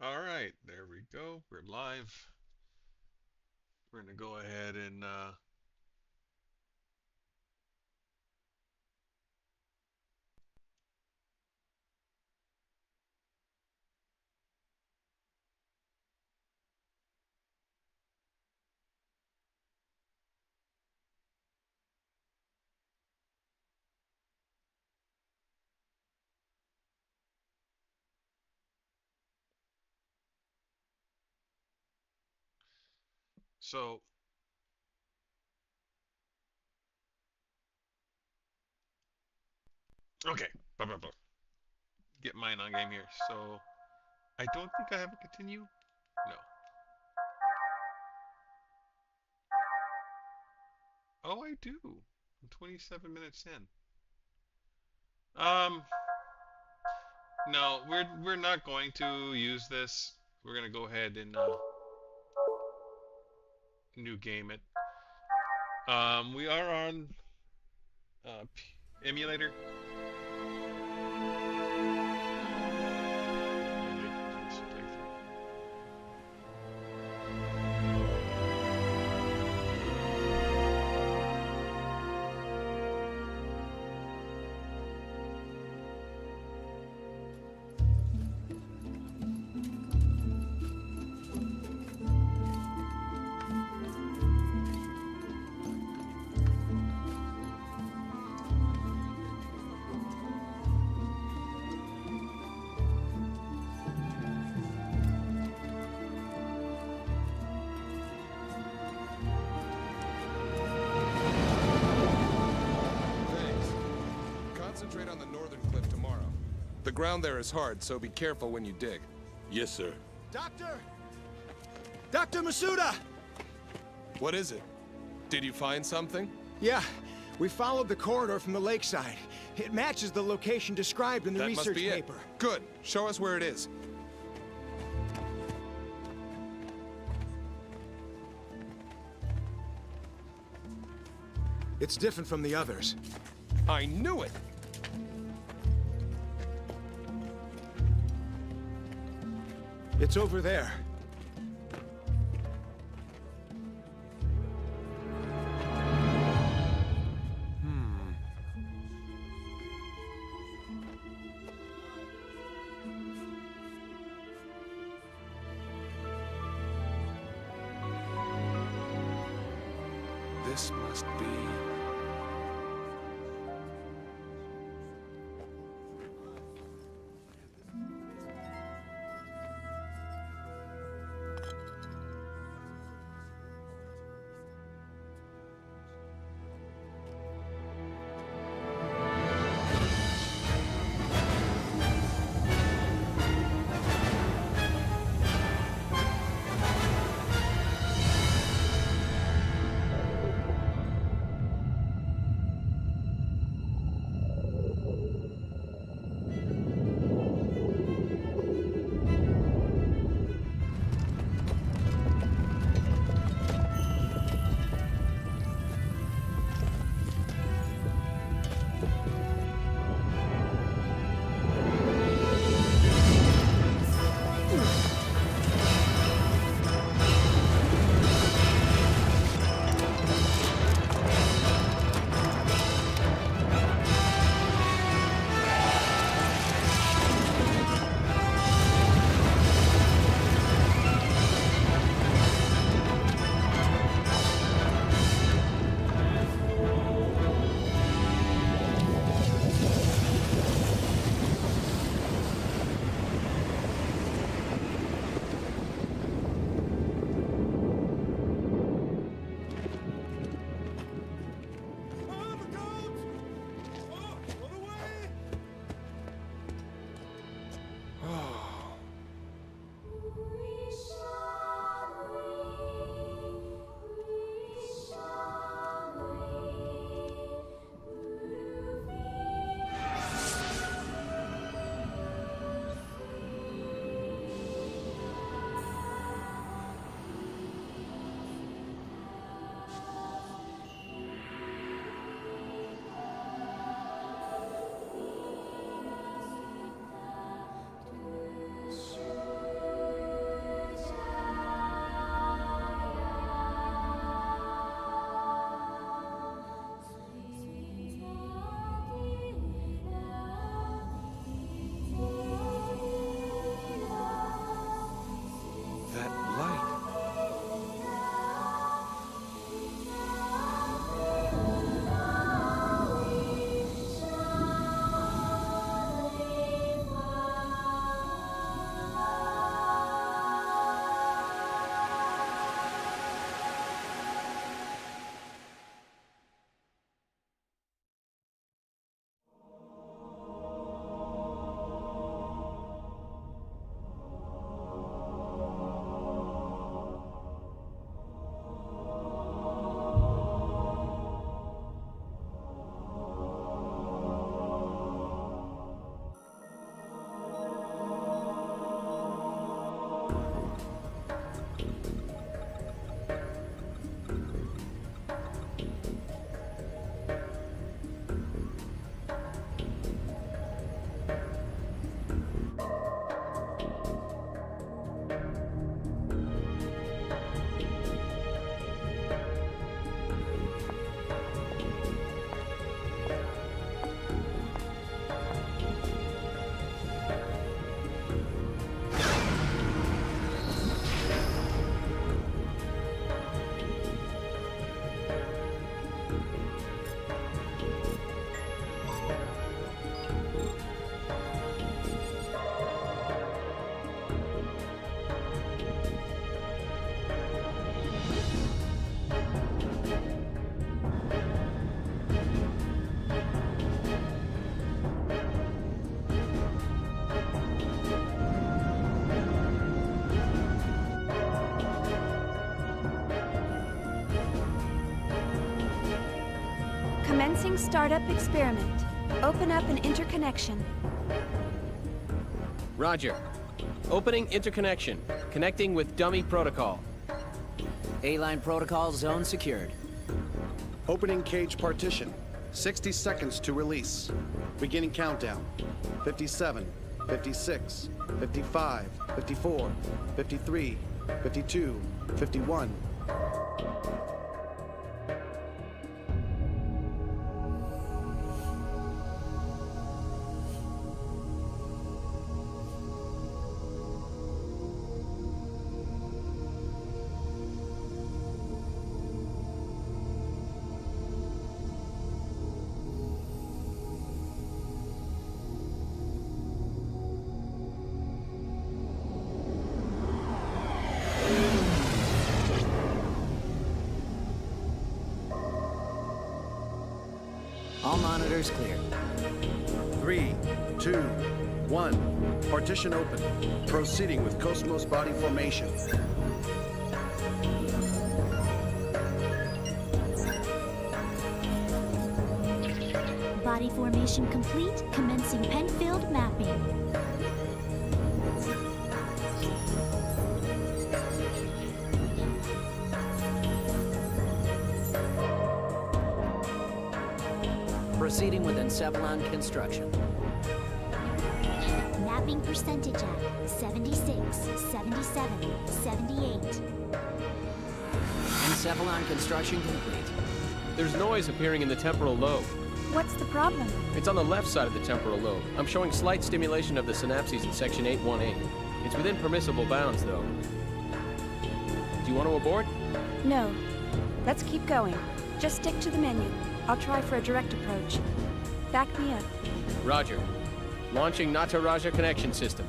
All right, there we go. We're live. We're gonna go ahead and so okay. Blah, blah, blah. Get mine on game here. So I don't think I have a continue. No. Oh, I do. I'm 27 minutes in. Um, no, we're not going to use this. We're gonna go ahead and new game it. We are on emulator. Thanks. Concentrate on the northern cliff tomorrow. The ground there is hard, so be careful when you dig. Yes, sir. Doctor! Dr. Masuda! What is it? Did you find something? Yeah, we followed the corridor from the lakeside. It matches the location described in the That must research be paper. it. Good. Show us where it is. It's different from the others. I knew it! It's over there. This must be... Commencing startup experiment. Open up an interconnection. Roger. Opening interconnection. Connecting with dummy protocol. A-line protocol zone secured. Opening cage partition. 60 seconds to release. Beginning countdown. 57, 56, 55, 54, 53, 52, 51. All monitors clear. 3, 2, 1. Partition open. Proceeding with Cosmos body formation. Body formation complete. Commencing Penfield mapping. Proceeding with Encephalon construction. Mapping percentage at 76, 77, 78. Encephalon construction complete. There's noise appearing in the temporal lobe. What's the problem? It's on the left side of the temporal lobe. I'm showing slight stimulation of the synapses in section 818. It's within permissible bounds, though. Do you want to abort? No. Let's keep going. Just stick to the menu. I'll try for a direct approach. Back me up. Roger. Launching Nataraja connection system.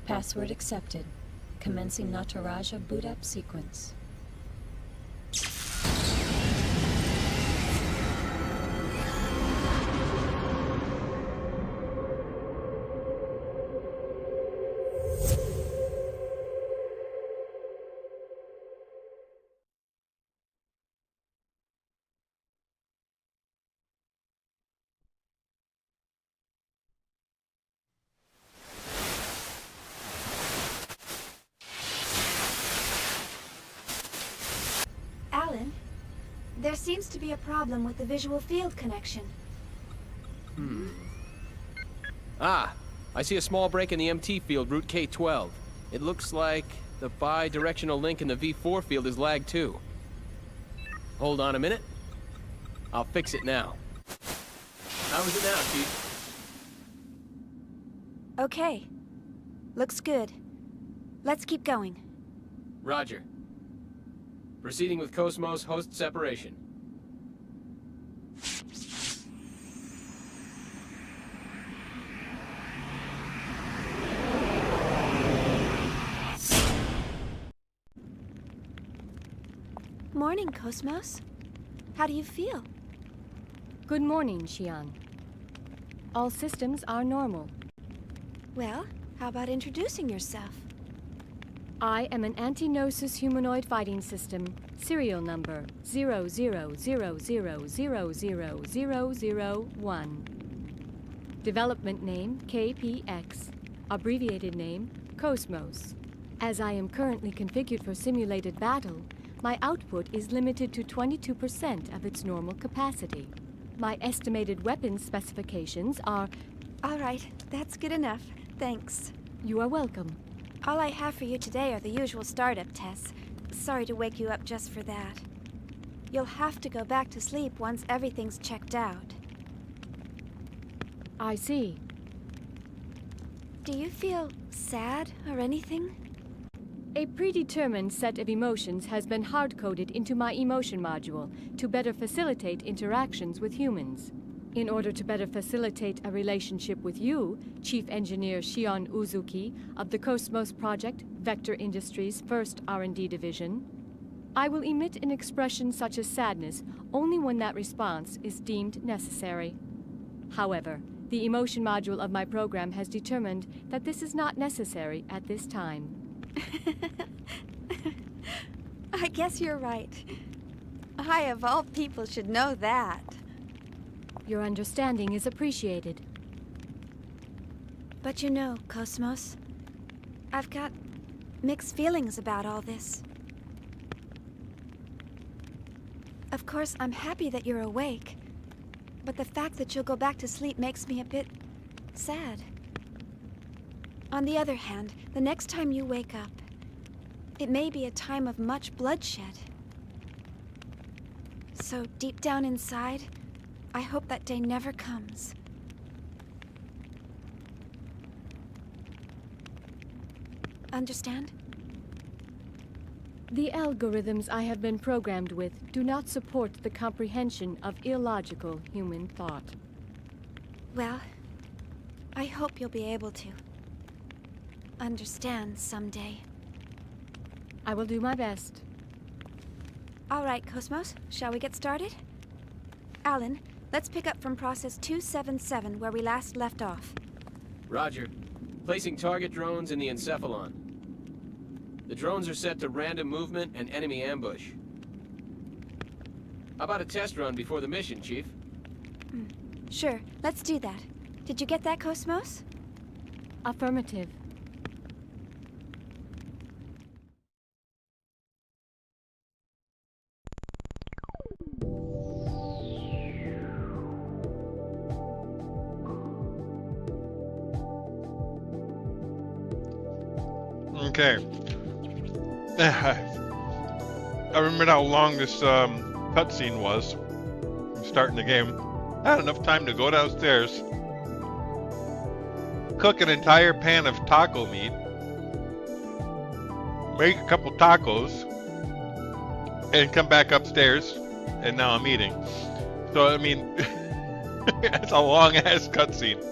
Password accepted. Commencing Nataraja boot up sequence. Alan, there seems to be a problem with the visual field connection. Ah, I see a small break in the MT field, route K12. It looks like the bi-directional link in the V4 field is lagged too. Hold on a minute. I'll fix it now. How is it now, Chief? Okay. Looks good. Let's keep going. Roger. Proceeding with Cosmos host separation. Morning, Cosmos. How do you feel? Good morning, Xian. All systems are normal. Well, how about introducing yourself? I am an anti-Gnosis humanoid fighting system, serial number 0000000001. Development name KPX. Abbreviated name Cosmos. As I am currently configured for simulated battle, my output is limited to 22% of its normal capacity. My estimated weapons specifications are... All right, that's good enough. Thanks. You are welcome. All I have for you today are the usual startup tests. Sorry to wake you up just for that. You'll have to go back to sleep once everything's checked out. I see. Do you feel sad or anything? A predetermined set of emotions has been hard-coded into my emotion module to better facilitate interactions with humans. In order to better facilitate a relationship with you, Chief Engineer Shion Uzuki of the Cosmos Project, Vector Industries' first R&D division, I will emit an expression such as sadness only when that response is deemed necessary. However, the emotion module of my program has determined that this is not necessary at this time. I guess you're right. I, of all people, should know that. Your understanding is appreciated. But you know, Cosmos, I've got mixed feelings about all this. Of course, I'm happy that you're awake, but the fact that you'll go back to sleep makes me a bit sad. On the other hand, the next time you wake up, it may be a time of much bloodshed. So deep down inside, I hope that day never comes. Understand? The algorithms I have been programmed with do not support the comprehension of illogical human thought. Well, I hope you'll be able to understand someday. I will do my best. All right, Cosmos, shall we get started? Alan, let's pick up from process 277 where we last left off. Roger. Placing target drones in the encephalon. The drones are set to random movement and enemy ambush. How about a test run before the mission, Chief? Sure, let's do that. Did you get that, Cosmos? Affirmative. Okay. I remembered how long this cutscene was. Starting the game. I had enough time to go downstairs, cook an entire pan of taco meat, make a couple tacos, and come back upstairs, and now I'm eating. So, I mean, it's a long-ass cutscene.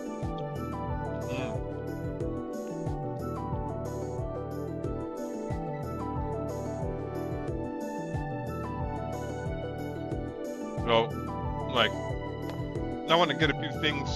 So, like, I want to get a few things.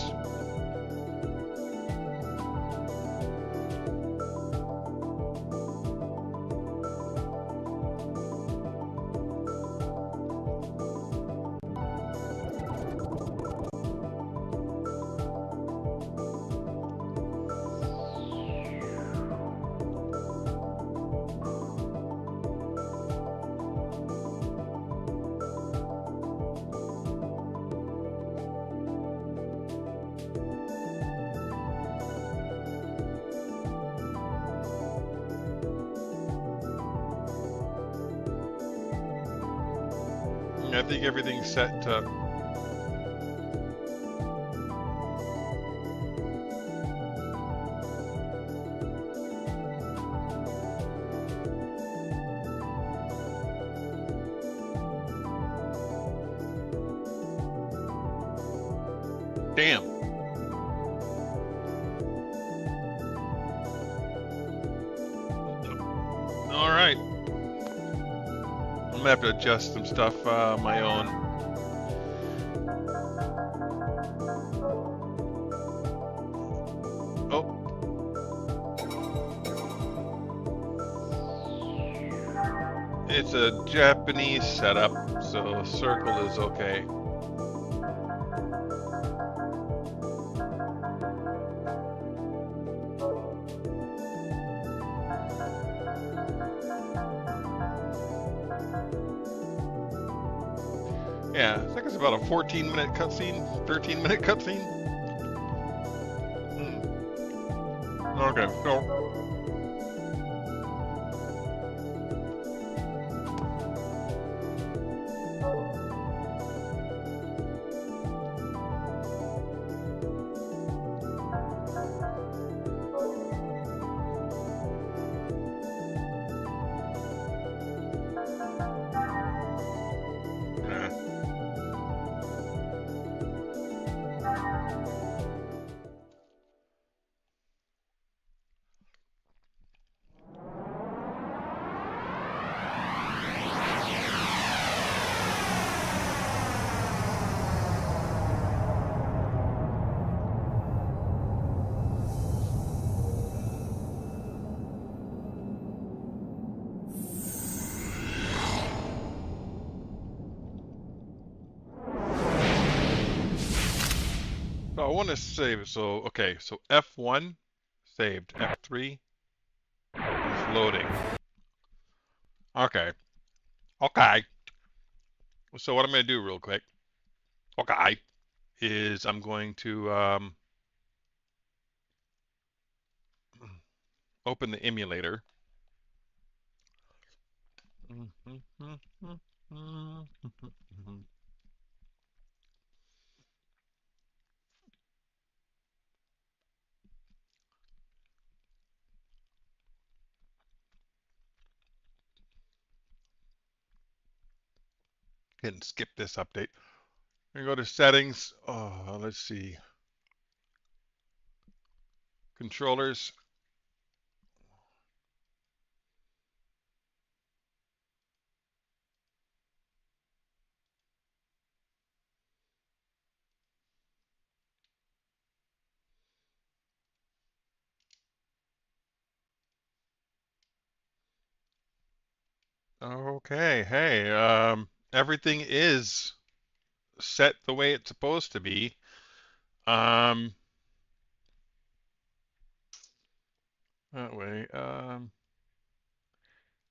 I think everything's set to. Damn. All right. I'm gonna have to adjust some stuff my own. Oh. It's a Japanese setup, so circle is okay. Yeah, I think it's about a 14-minute cutscene, 13-minute cutscene. Okay, so yeah. So I want to save. So okay, so F1 saved. F3 is loading. Okay. Okay. So what I'm going to do real quick, okay, is I'm going to open the emulator. Can skip this update. I'm going to go to settings. Oh, let's see. Controllers. Okay, hey, everything is set the way it's supposed to be. Um, that way.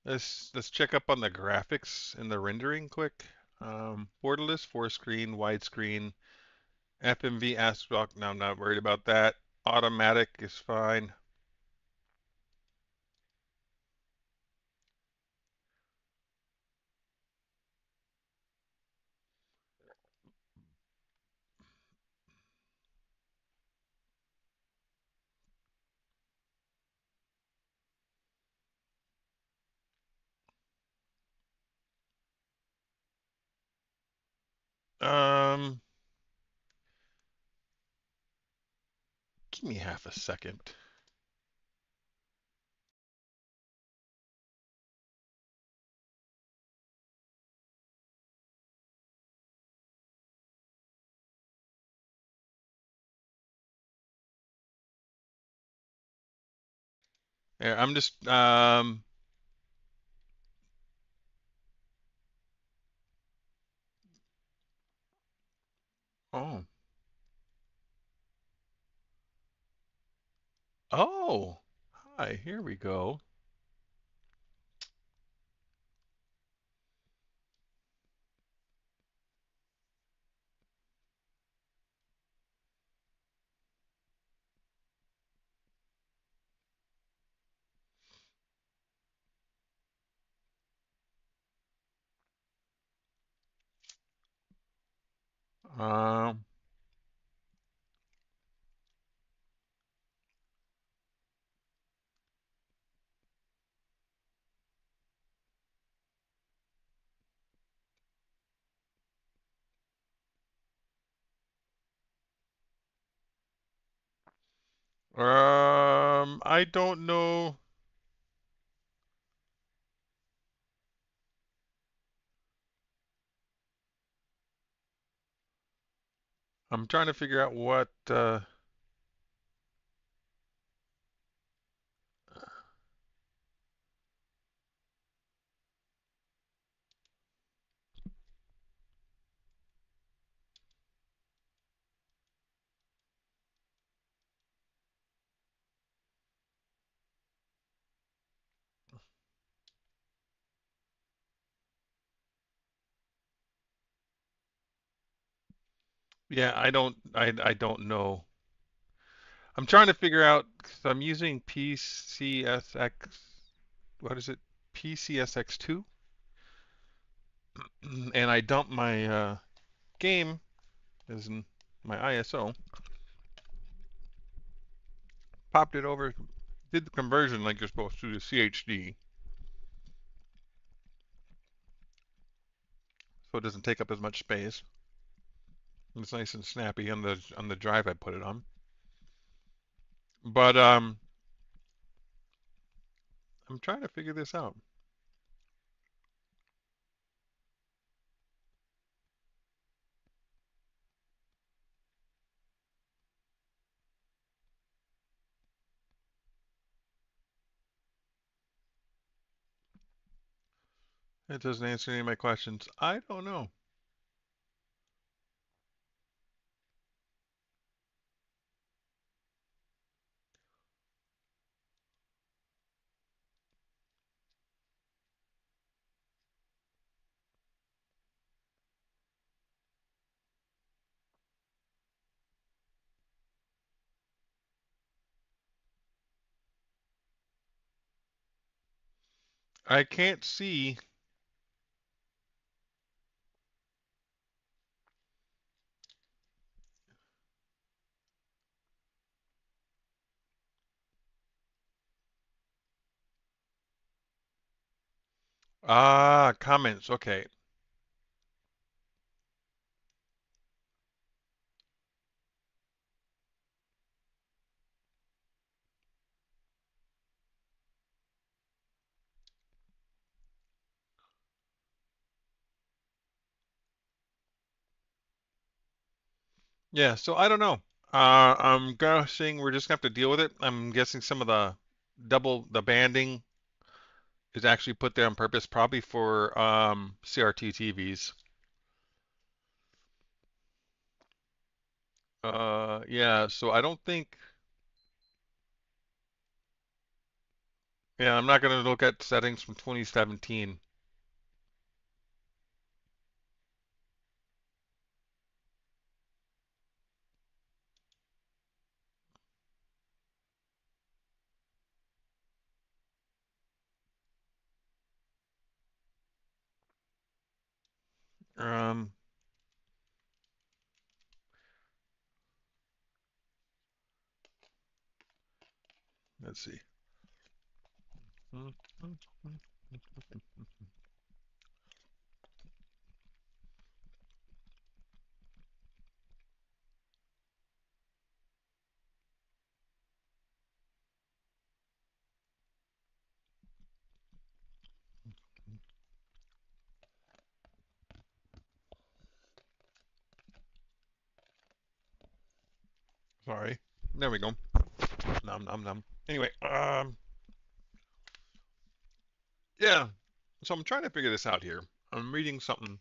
Let's check up on the graphics and the rendering quick. Borderless, four screen, widescreen, FMV aspect. No, I'm not worried about that. Automatic is fine. Um, Give me half a second. Yeah, I'm just oh. Oh. Hi, here we go. Um I don't know. I'm trying to figure out what Yeah, I don't know. I'm trying to figure out, 'cause I'm using PCSX, what is it? PCSX2, and I dumped my game as in my ISO, popped it over, did the conversion like you're supposed to CHD, so it doesn't take up as much space. It's nice and snappy on the drive I put it on. But I'm trying to figure this out. It doesn't answer any of my questions. I don't know. I can't see. Ah, comments. Okay. Yeah, so I don't know. I'm guessing we're just gonna have to deal with it. I'm guessing some of the banding is actually put there on purpose, probably for CRT TVs. Yeah, so I don't think. Yeah, I'm not gonna look at settings from 2017. Um, let's see. Sorry. There we go. Nom nom nom. Anyway, yeah. So I'm trying to figure this out here. I'm reading something.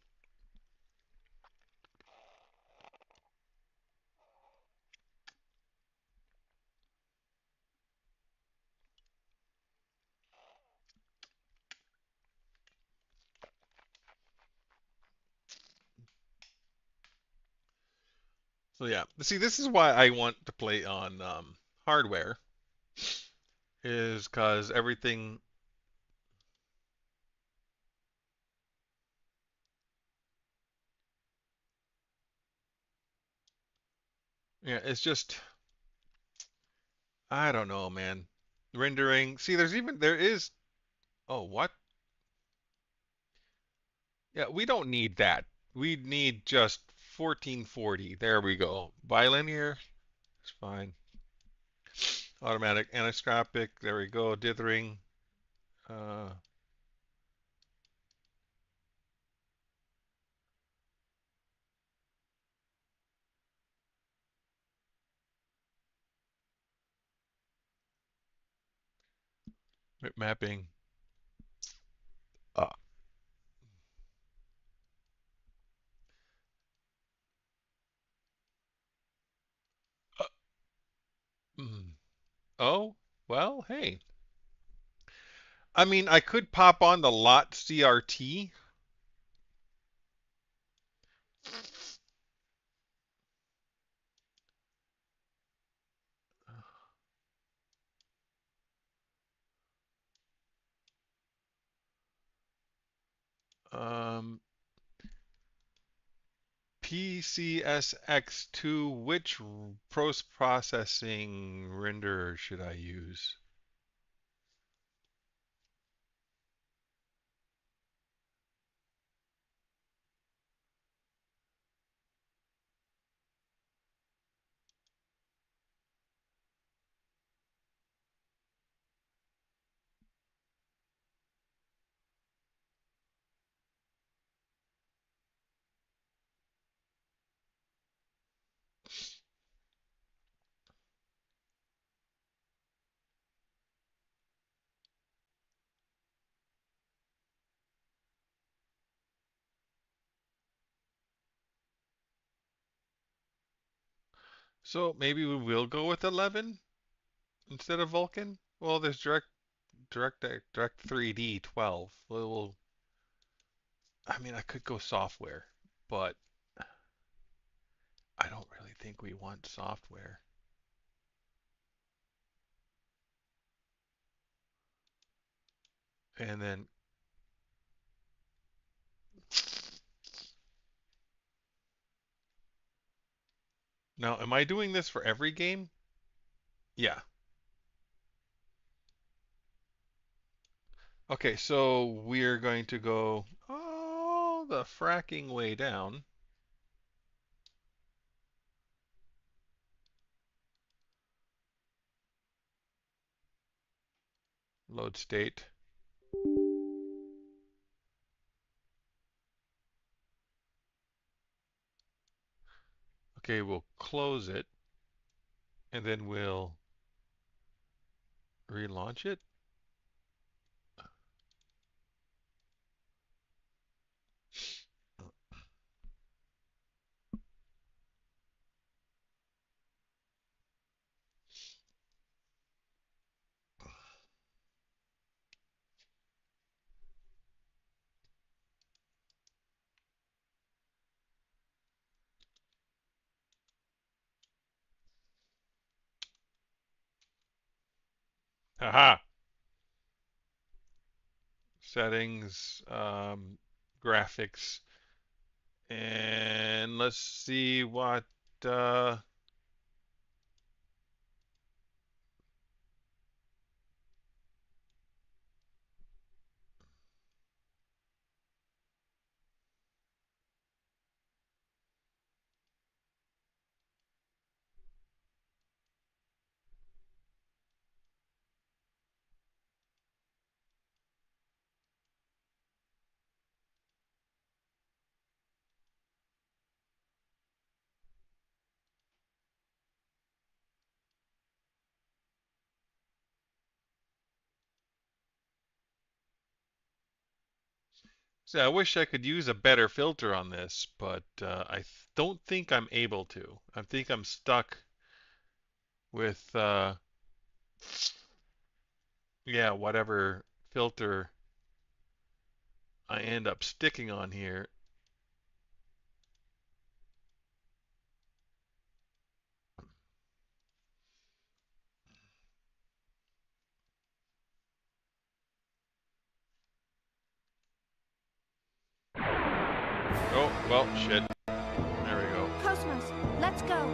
So yeah. See, this is why I want to play on hardware, is because everything. Yeah, it's just. I don't know, man. Rendering. See, there is. Oh, what? Yeah, we don't need that. We need just 1440. There we go. Bilinear. It's fine. Automatic aniscopic. There we go. Dithering. Uh, mapping. Uh, uh, mm. Oh, well, hey. I mean, I could pop on the lot CRT. Um, PCSX2, which post-processing renderer should I use? So maybe we will go with 11 instead of Vulkan. Well, there's Direct 3D 12. I mean, I could go software, but I don't really think we want software. And then now, am I doing this for every game? Yeah. Okay, so we're going to go all the fracking way down. Load state. Okay, we'll close it, and then we'll relaunch it. Haha. Settings, graphics, and let's see what. Uh, See, I wish I could use a better filter on this, but don't think I'm able to. I think I'm stuck with, yeah, whatever filter I end up sticking on here. Oh, well, shit. There we go. Cosmos, let's go.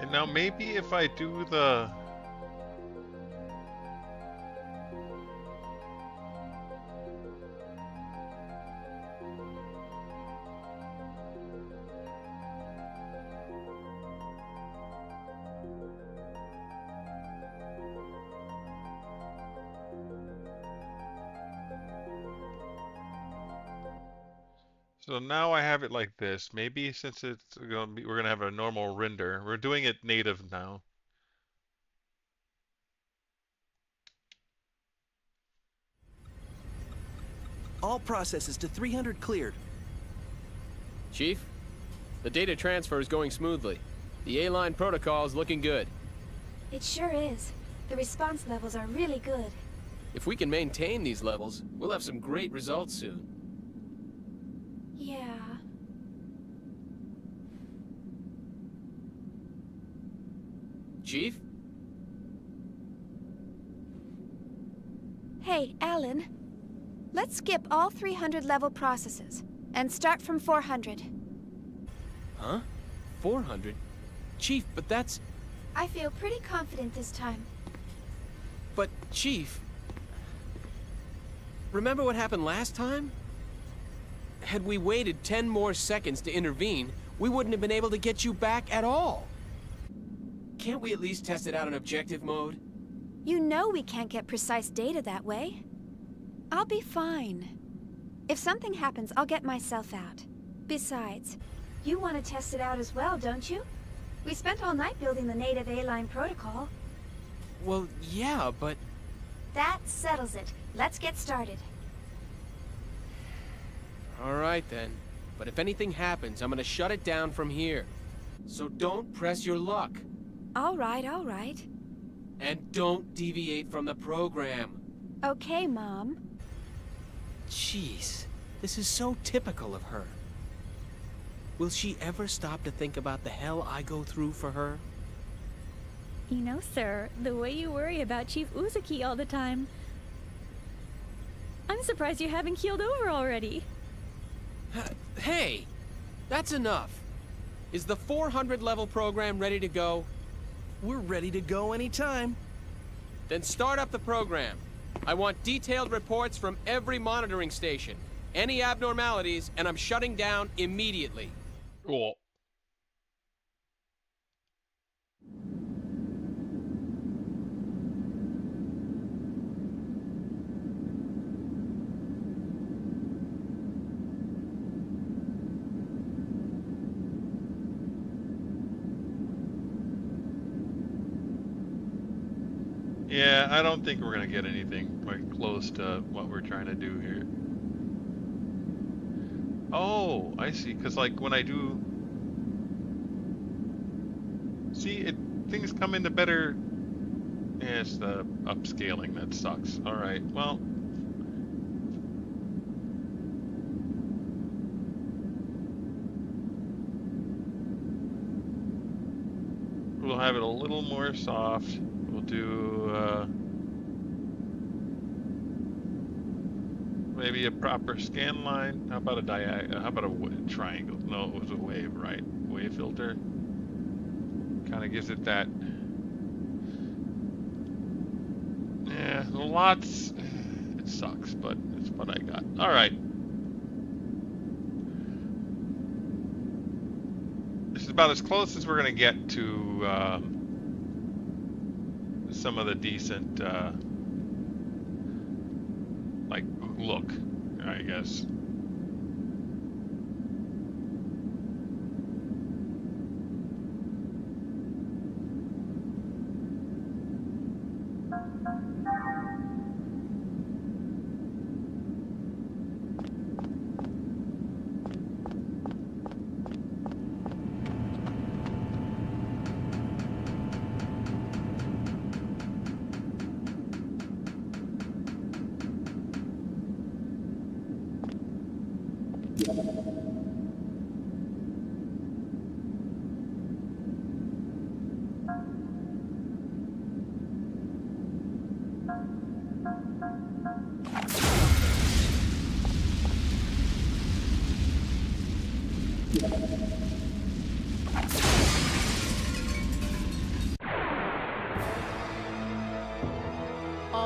And now maybe if I do the... So now I have it like this. Maybe since it's gonna be, we're gonna have a normal render. We're doing it native now. All processes to 300 cleared. Chief, the data transfer is going smoothly. The A-line protocol is looking good. It sure is. The response levels are really good. If we can maintain these levels, we'll have some great results soon. Yeah. Chief? Hey, Alan. Let's skip all 300 level processes and start from 400. Huh? 400? Chief, but that's... I feel pretty confident this time. But, Chief... Remember what happened last time? Had we waited 10 more seconds to intervene, we wouldn't have been able to get you back at all. Can't we at least test it out in objective mode? You know we can't get precise data that way. I'll be fine. If something happens, I'll get myself out. Besides, you want to test it out as well, don't you? We spent all night building the native A-line protocol. Well, yeah, but... That settles it. Let's get started. All right, then. But if anything happens, I'm gonna shut it down from here. So don't press your luck. All right, all right. And don't deviate from the program. Okay, Mom. Jeez, this is so typical of her. Will she ever stop to think about the hell I go through for her? You know, sir, the way you worry about Chief Uzuki all the time. I'm surprised you haven't keeled over already. Hey, that's enough. Is the 400 level program ready to go? We're ready to go anytime. Then start up the program. I want detailed reports from every monitoring station. Any abnormalities, and I'm shutting down immediately. Cool. Yeah, I don't think we're gonna get anything like close to what we're trying to do here. Oh, I see. Because like when I do, see, things come into better. Yeah, it's the upscaling that sucks. All right, well. We'll have it a little more soft. We'll do maybe a proper scan line. How about a How about a triangle? No, it was a wave, right? Wave filter. Kind of gives it that. Yeah, lots. It sucks, but it's what I got. All right. This is about as close as we're gonna get to some of the decent, like, look, I guess.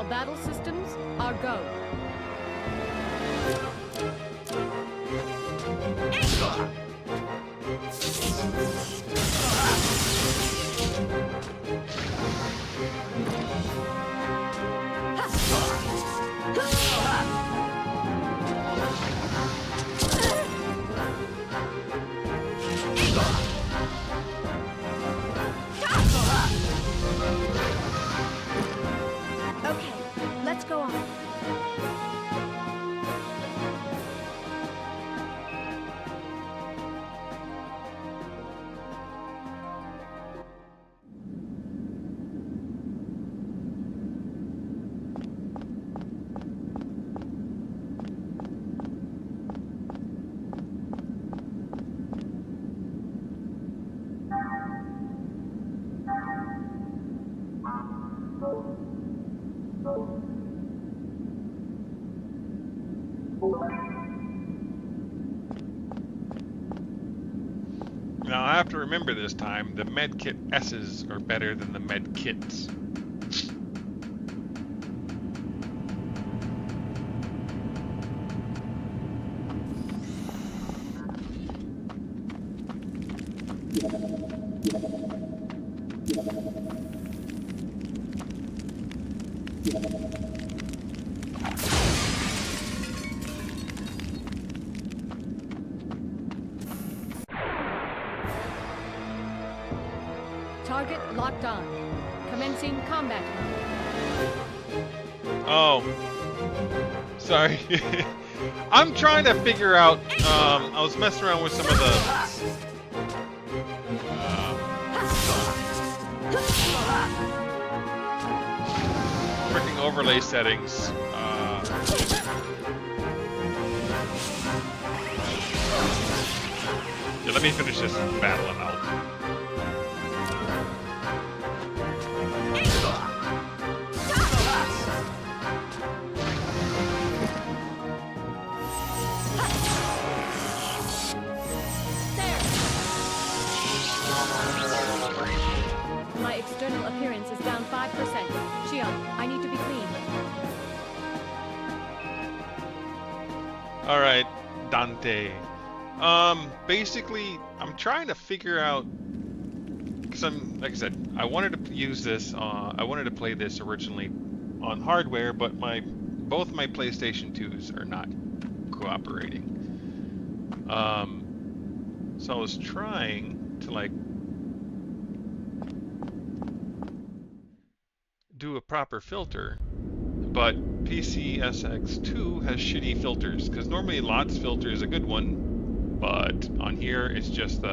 battle systems are go. Okay, let's go on. Now I have to remember this time, the medkit S's are better than the medkits. Target locked on. Commencing combat mode. Oh, sorry. I'm trying to figure out. I was messing around with some of the freaking overlay settings. Yeah, let me finish this battle and I'll. My external appearance is down 5%. Shion, I need to be clean. Alright, Dante. Basically, I'm trying to figure out, because like I said, I wanted to use this, I wanted to play this originally on hardware, but both my PlayStation 2s are not cooperating. So I was trying to, like, do a proper filter, but PCSX2 has shitty filters, because normally LOTS filter is a good one, but on here it's just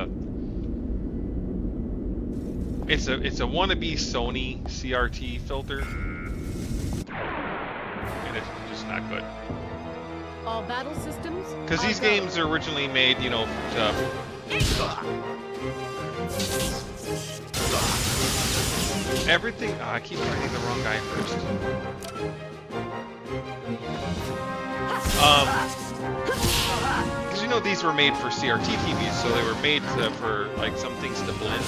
it's a wannabe Sony CRT filter, and it's just not good. All battle systems. Because these games are originally made, you know, to everything. Oh, I keep finding the wrong guy first. Because you know these were made for CRT TVs, so they were made for like some things to blend,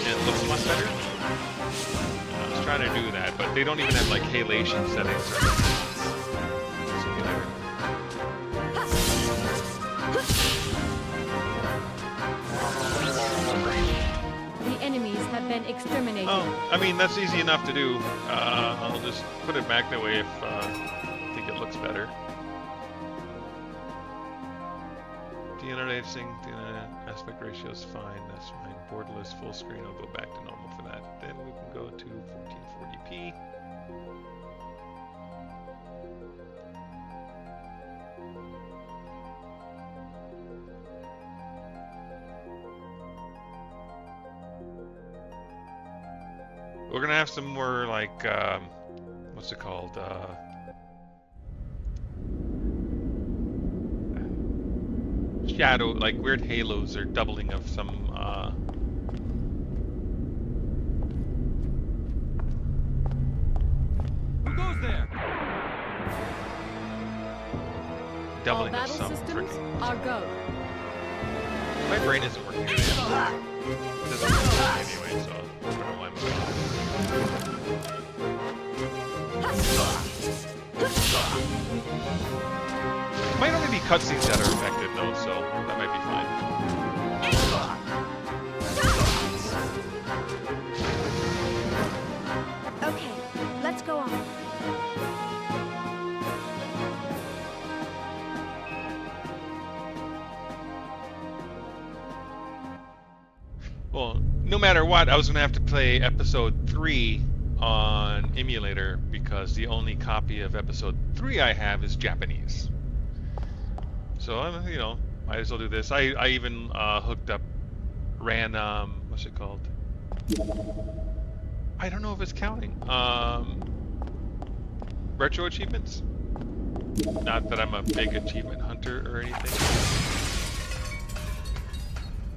and it looks much better. I was trying to do that, but they don't even have like halation settings. Simulator. The enemies have been exterminated. Oh, I mean, that's easy enough to do. I'll just put it back that way if I think it looks better. De-energizing, aspect ratio is fine, that's fine. Borderless full screen, I'll go back to normal for that. Then we can go to 1440p. We're gonna have some more like, what's it called? Shadow, like weird halos or doubling of some, Who goes there? All doubling of battle some systems freaking. are go. My brain isn't working today. It doesn't work anyway, so I don't know why I'm cutscenes that are affected though, so that might be fine. Okay, let's go on. Well, no matter what, I was going to have to play episode 3 on emulator because the only copy of episode 3 I have is Japanese. So I'm, you know, might as well do this. I even hooked up what's it called? I don't know if it's counting. Retro achievements. Not that I'm a big achievement hunter or anything.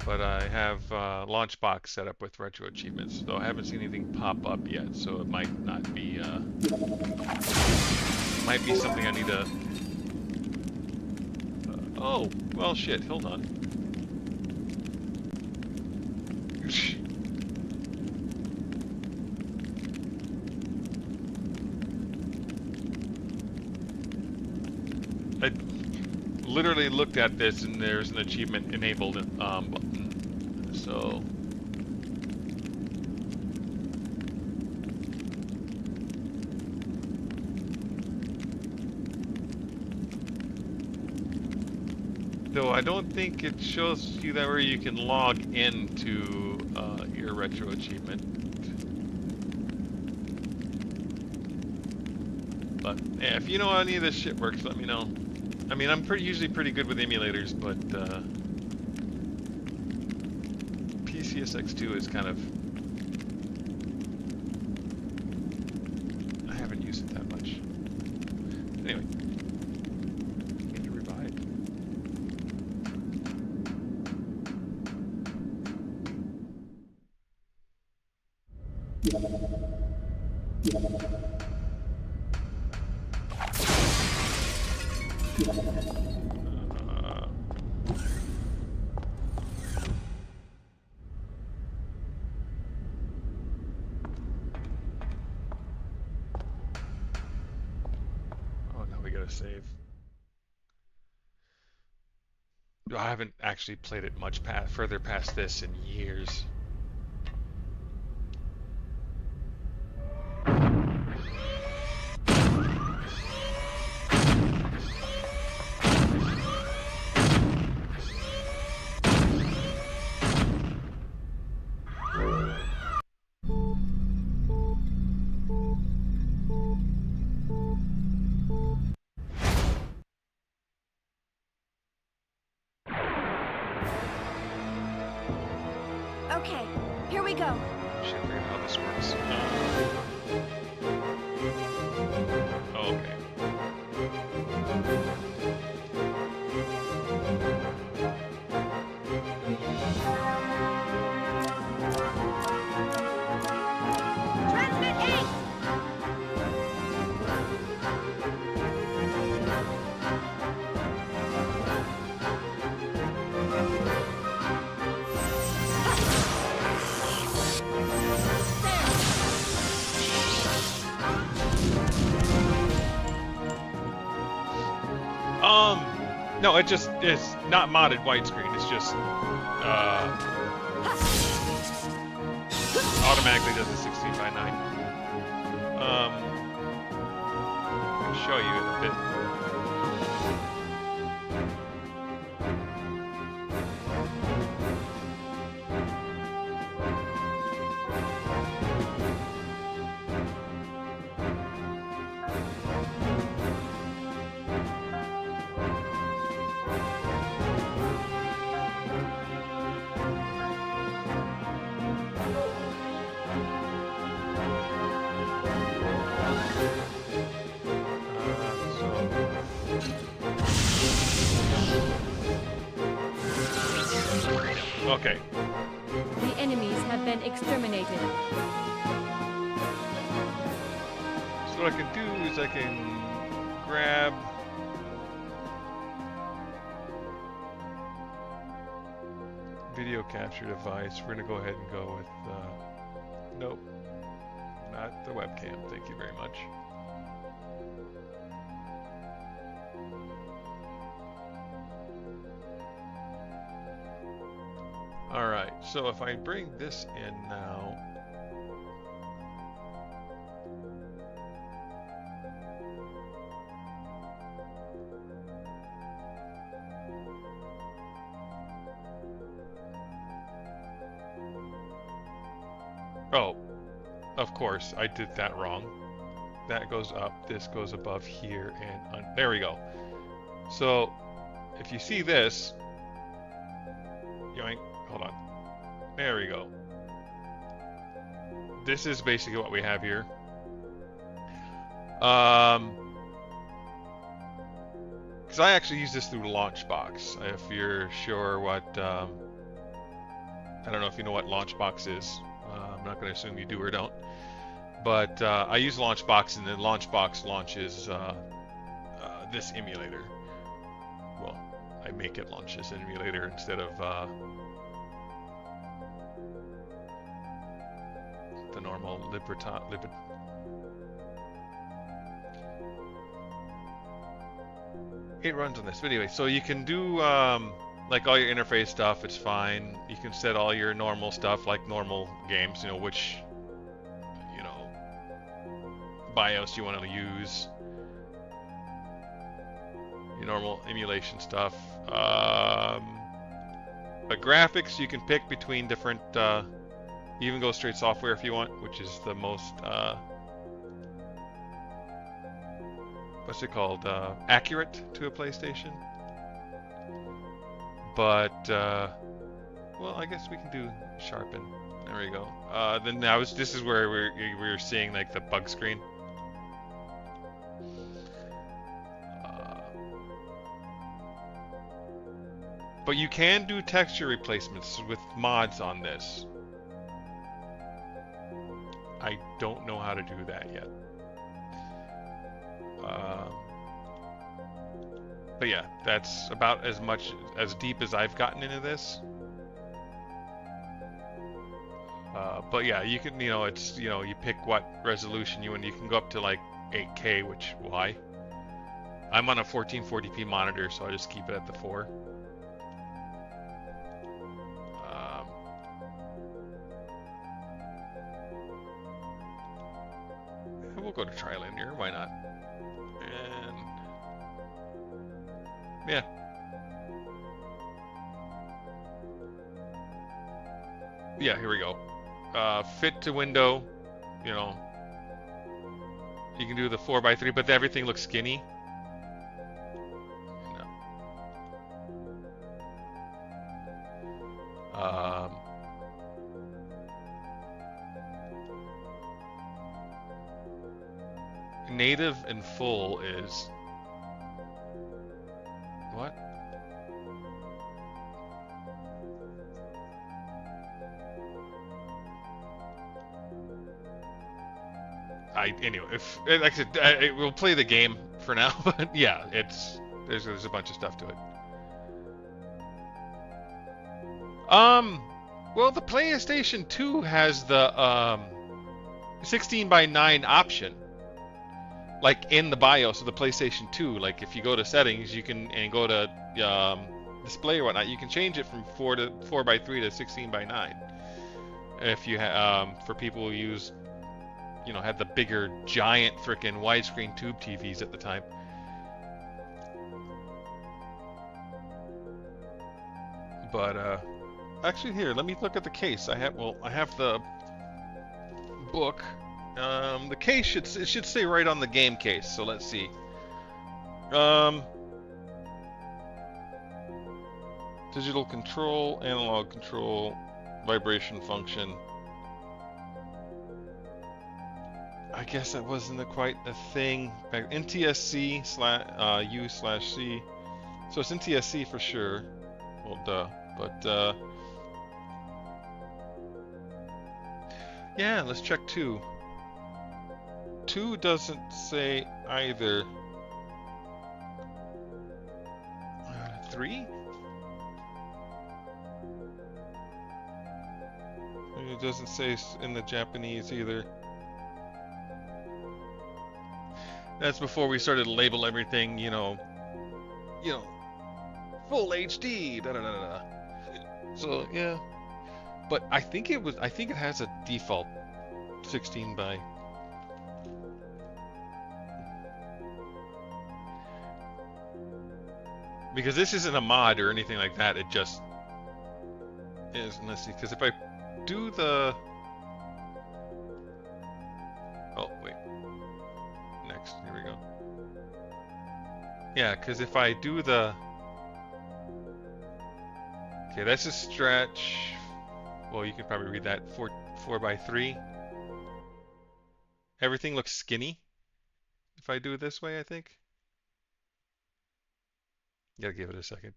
But I have Launchbox set up with retro achievements, though I haven't seen anything pop up yet, so it might not be, might be something I need to... oh, well shit, hold on. I literally looked at this and there's an achievement enabled button. So though I don't think it shows you that where you can log into your retro achievement. But yeah, if you know how any of this shit works, let me know. I mean, I'm usually pretty good with emulators, but PCSX2 is kind of... I haven't used it that much. Anyway. Need to revive. Oh, now we gotta save. I haven't actually played it much further past this in years. Okay, here we go. Should figure out how this works. Oh, okay. Transmit 8! No, it just is not modded widescreen. It's just automatically does the 16:9. I'll show you in a bit. Okay. The enemies have been exterminated. So what I can do is I can grab video capture device. We're gonna go ahead and go with nope, not the webcam. Thank you very much. Alright, so if I bring this in now. Oh, of course, I did that wrong. That goes up, this goes above here, and there we go. So, if you see this, yoink, hold on. There we go. This is basically what we have here. Because I actually use this through Launchbox. If you're sure what, I don't know if you know what Launchbox is. I'm not going to assume you do or don't. But I use Launchbox, and then Launchbox launches this emulator. Well, I make it launch this emulator instead of the normal It runs on this. But anyway, so you can do like all your interface stuff. It's fine. You can set all your normal stuff like normal games. You know which BIOS you want to use. Your normal emulation stuff. But graphics you can pick between different. You even go straight software if you want, which is the most. What's it called? Accurate to a PlayStation. But well, I guess we can do sharpen. There we go. Then now this is where we're seeing like the bug screen. But you can do texture replacements with mods on this. I don't know how to do that yet. But yeah, that's about as deep as I've gotten into this. But yeah, you can, it's, you pick what resolution you want. You can go up to like 8K, which, why? I'm on a 1440p monitor, so I just keep it at the 4. We'll go to trilinear, why not? And yeah. Yeah, here we go. Fit to window, you can do the 4x3, but everything looks skinny. No. Native and full is what? Anyway, if like I said, we'll play the game for now, but yeah, there's a bunch of stuff to it. Well, the PlayStation 2 has the 16:9 option. Like in the BIOS of the PlayStation 2, like if you go to settings, you can and go to display or whatnot, you can change it from 4x3 to 16:9. If you for people who use, had the bigger, giant, frickin' widescreen tube TVs at the time. But actually, here, let me look at the case. I have the book. The case should say right on the game case. So let's see. Digital control, analog control, vibration function. I guess that wasn't quite a thing. NTSC/U/C. So it's NTSC for sure. Well, duh. But yeah, let's check 2. 2 doesn't say either. 3? It doesn't say in the Japanese either. That's before we started to label everything, full HD, da da da da. So yeah, But I think it has a default 16 by. Because this isn't a mod or anything like that, it just is. And let's see, because if I do the... Oh, wait. Next, here we go. Yeah, because if I do the... Okay, that's a stretch. Well, you can probably read that. 4 by 3. Everything looks skinny if I do it this way, I think. Gotta give it a second.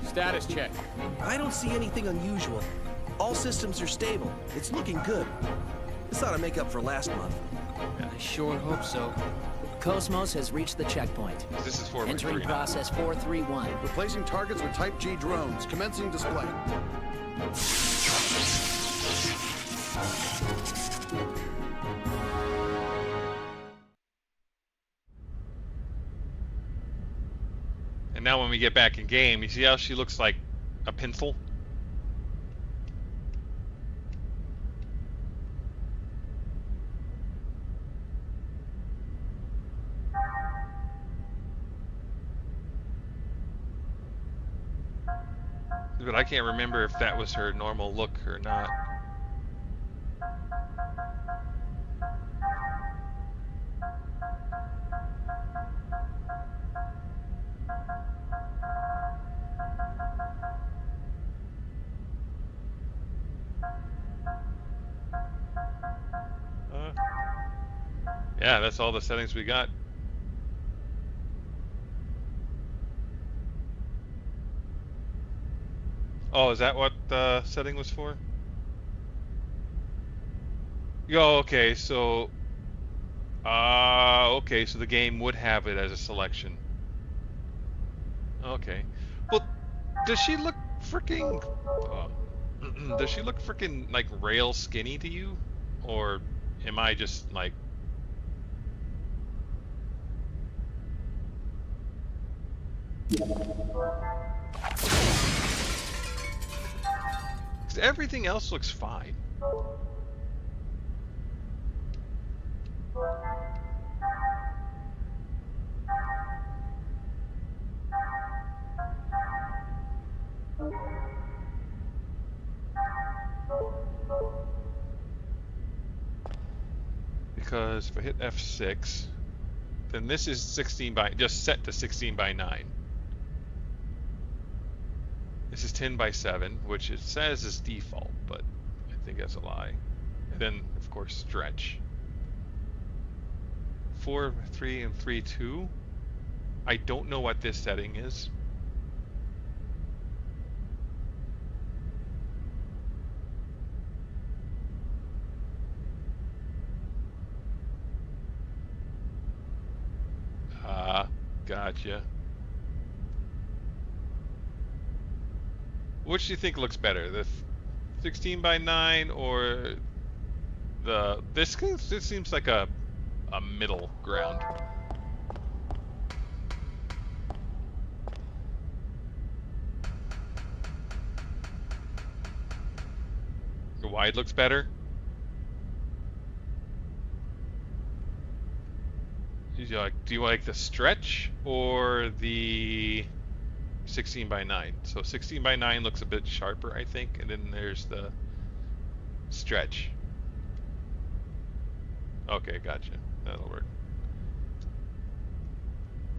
Status check. I don't see anything unusual. All systems are stable. It's looking good. This ought to make up for last month. I sure hope so. Cosmos has reached the checkpoint. This is 4 by Entering 3 now. process 431. Replacing targets with Type G drones. Commencing display. And now when we get back in game, you see how she looks like a pencil? But I can't remember if that was her normal look or not. Yeah, that's all the settings we got. Oh, is that what the setting was for? Yo, okay, so... okay, so the game would have it as a selection. Okay. Well, does she look freaking... does she look freaking, like, rail skinny to you? Or am I just, like... Because everything else looks fine. Because if I hit F6, then this is 16 by, just set to 16 by 9. This is 10 by 7, which it says is default, but I think that's a lie. And then, of course, stretch. 4, 3, and 3, 2. I don't know what this setting is. Gotcha. Which do you think looks better, the 16 by 9 or the... This seems like a middle ground. The wide looks better. Do you like the stretch or the 16 by 9? So 16 by 9 looks a bit sharper, I think, and then there's the stretch. Okay, gotcha. That'll work.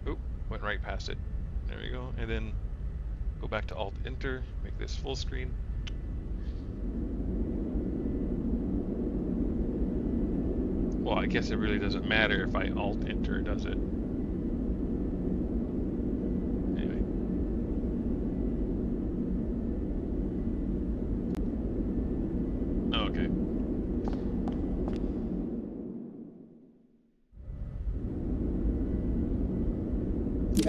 Oop, went right past it. There we go. And then go back to Alt-Enter, make this full screen. Well, I guess it really doesn't matter if I Alt-Enter, does it? Anyway. Okay.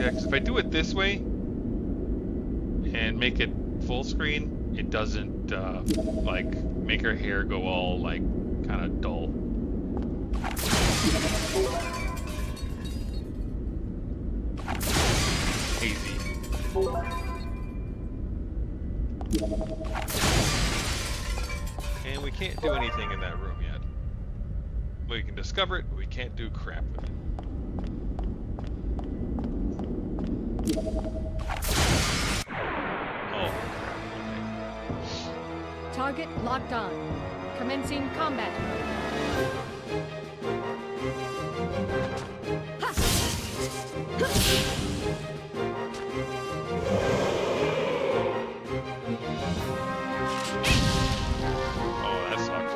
Yeah, because if I do it this way and make it full screen, it doesn't like make her hair go all like kind of dull. Hazy. And we can't do anything in that room yet. We can discover it, but we can't do crap with it. Oh, crap. Target locked on. Commencing combat mode. Oh, that sucks.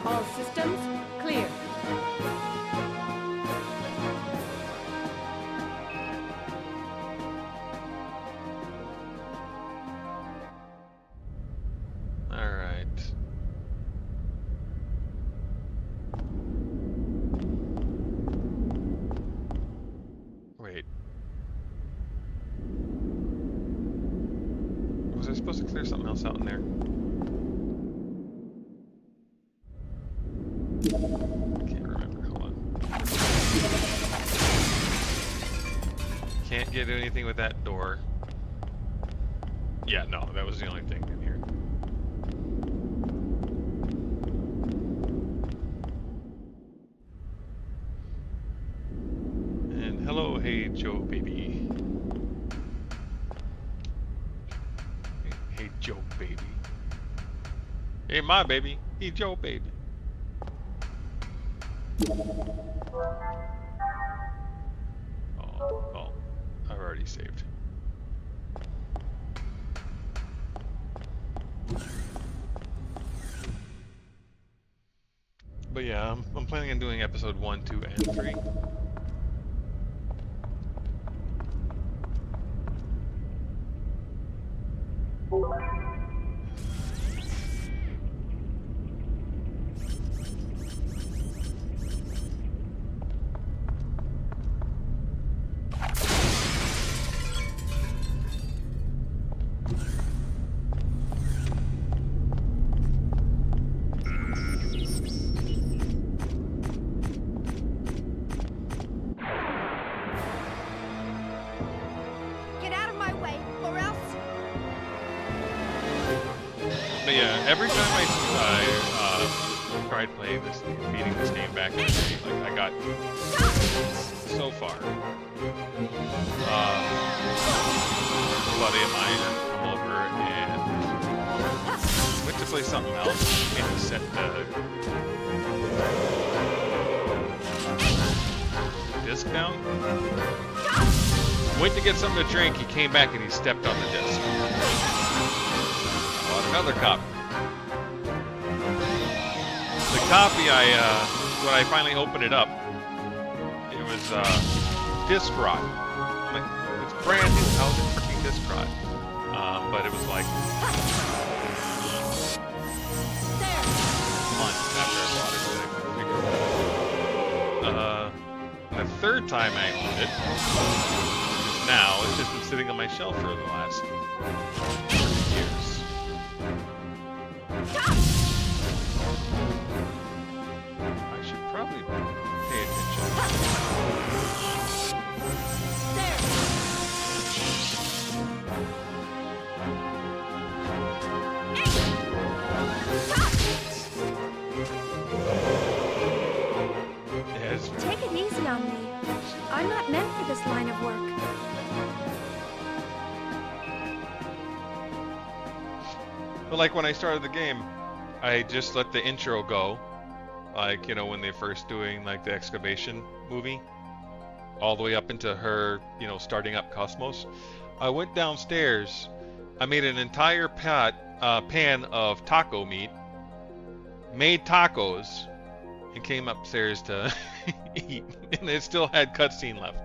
All systems clear. Alright. Wait. Was I supposed to clear something else out in there? Can't remember. Hold on. Can't get anything with that door. Yeah, no, that was the only thing in here. And hello, hey Joe baby. Hey Joe baby. Hey my baby. Hey Joe baby. Oh, well, I've already saved. But yeah, I'm planning on doing episode 1, 2, and 3. Get out of my way, or else. But yeah, every time I tried playing this, beating this game back in the day, like I got so far. A buddy of mine come over and went to play something else, and he set the disc down. Went to get something to drink, he came back and he stepped on the disc. Bought another copy. The copy when I finally opened it up, it was disc rot. I'm like, it's brand new, how's it freaking disc rot? But it was like months after I bought it that I figured it out. The third time I owned it, now it's just been sitting on my shelf for the last 30 years. I should probably pay attention. Yes. Take it easy on me. I'm not meant for this line of work. But like when I started the game, I just let the intro go. Like, you know, when they're first doing like the excavation movie, all the way up into her, you know, starting up Cosmos. I went downstairs, I made an entire pan of taco meat, made tacos, and came upstairs to eat. And it still had cutscene left.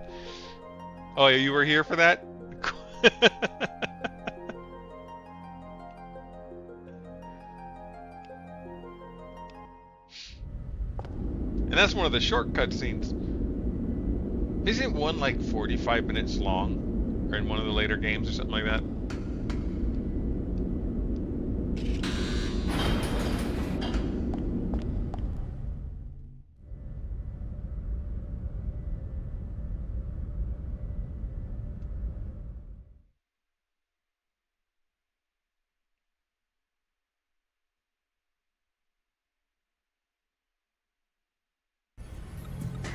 Oh, yeah, you were here for that? And that's one of the short cutscenes. Isn't one like 45 minutes long? Or in one of the later games or something like that?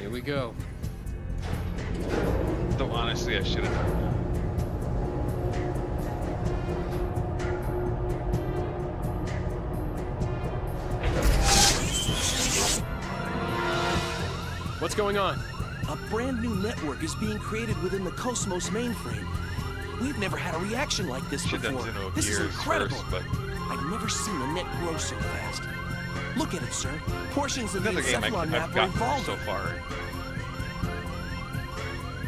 Here we go. Though honestly, I should have done that. What's going on? A brand new network is being created within the Cosmos mainframe. We've never had a reaction like this Should have before. done This is Xenogears incredible. first, but I've never seen a net grow so fast. Look at it, sir. Portions of the another game encephalon map I've are gotten involved. so far.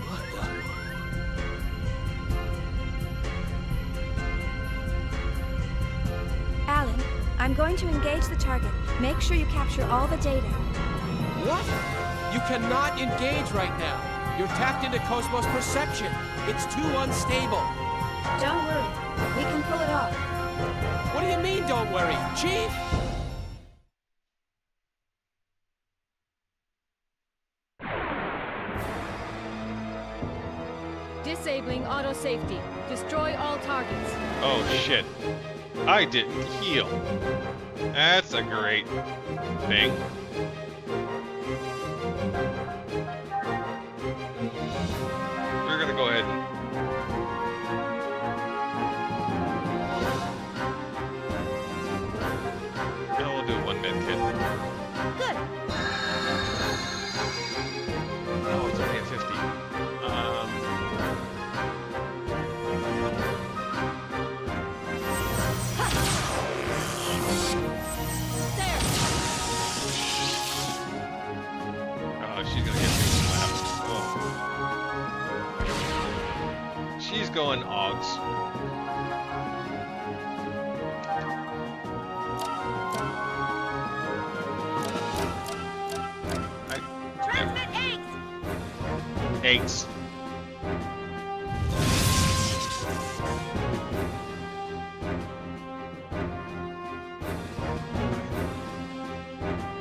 What the? Alan, I'm going to engage the target. Make sure you capture all the data. What? You cannot engage right now. You're tapped into Cosmos perception. It's too unstable. Don't worry. We can pull it off. What do you mean, don't worry? Chief? Disabling auto safety. Destroy all targets. Oh shit. I didn't heal. That's a great thing. We're gonna go ahead and we'll do one med kit. Good. Oh, it's only at 50. Oh, she's gonna get me slapped. Oh. She's going Augs. Transmit eggs! Eggs.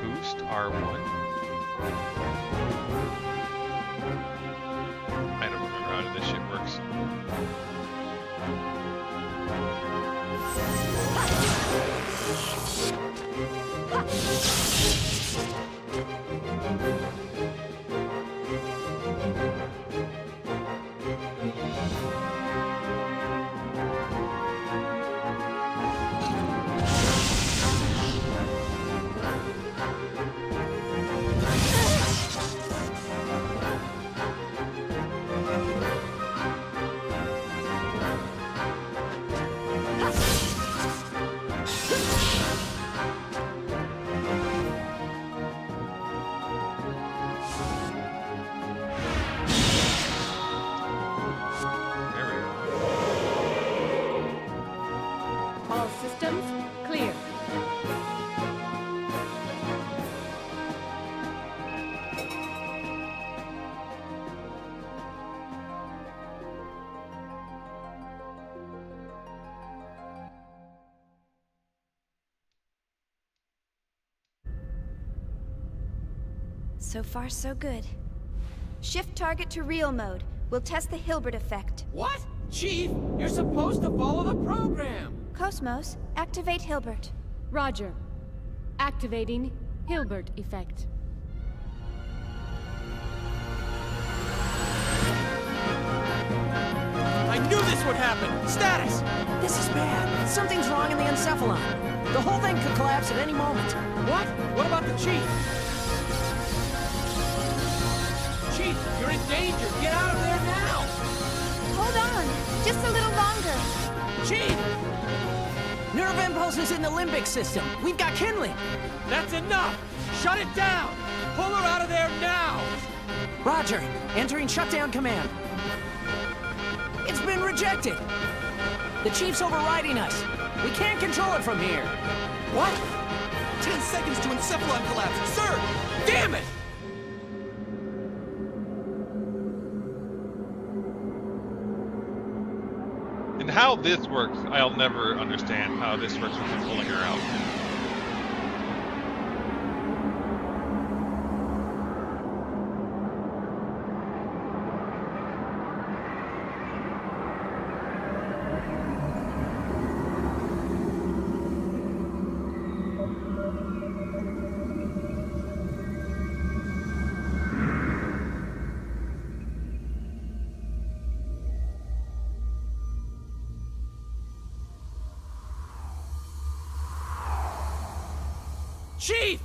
Boost R1. I don't remember how this shit works. There we go. All systems clear. So far, so good. Shift target to real mode. We'll test the Hilbert effect. What? Chief, you're supposed to follow the program. Cosmos, activate Hilbert. Roger. Activating Hilbert effect. I knew this would happen! Status! This is bad. Something's wrong in the encephalon. The whole thing could collapse at any moment. What? What about the chief? Chief, you're in danger. Get out of there now. Hold on, just a little longer. Chief, Nerve impulse is in the limbic system. We've got kindling. that's enough. Shut it down. Pull her out of there now. Roger. Entering shutdown command. It's been rejected. The chief's overriding us. We can't control it from here. What? 10 seconds to encephalon collapse. Sir! Damn it! And how this works, I'll never understand how this works with pulling her out. Chief!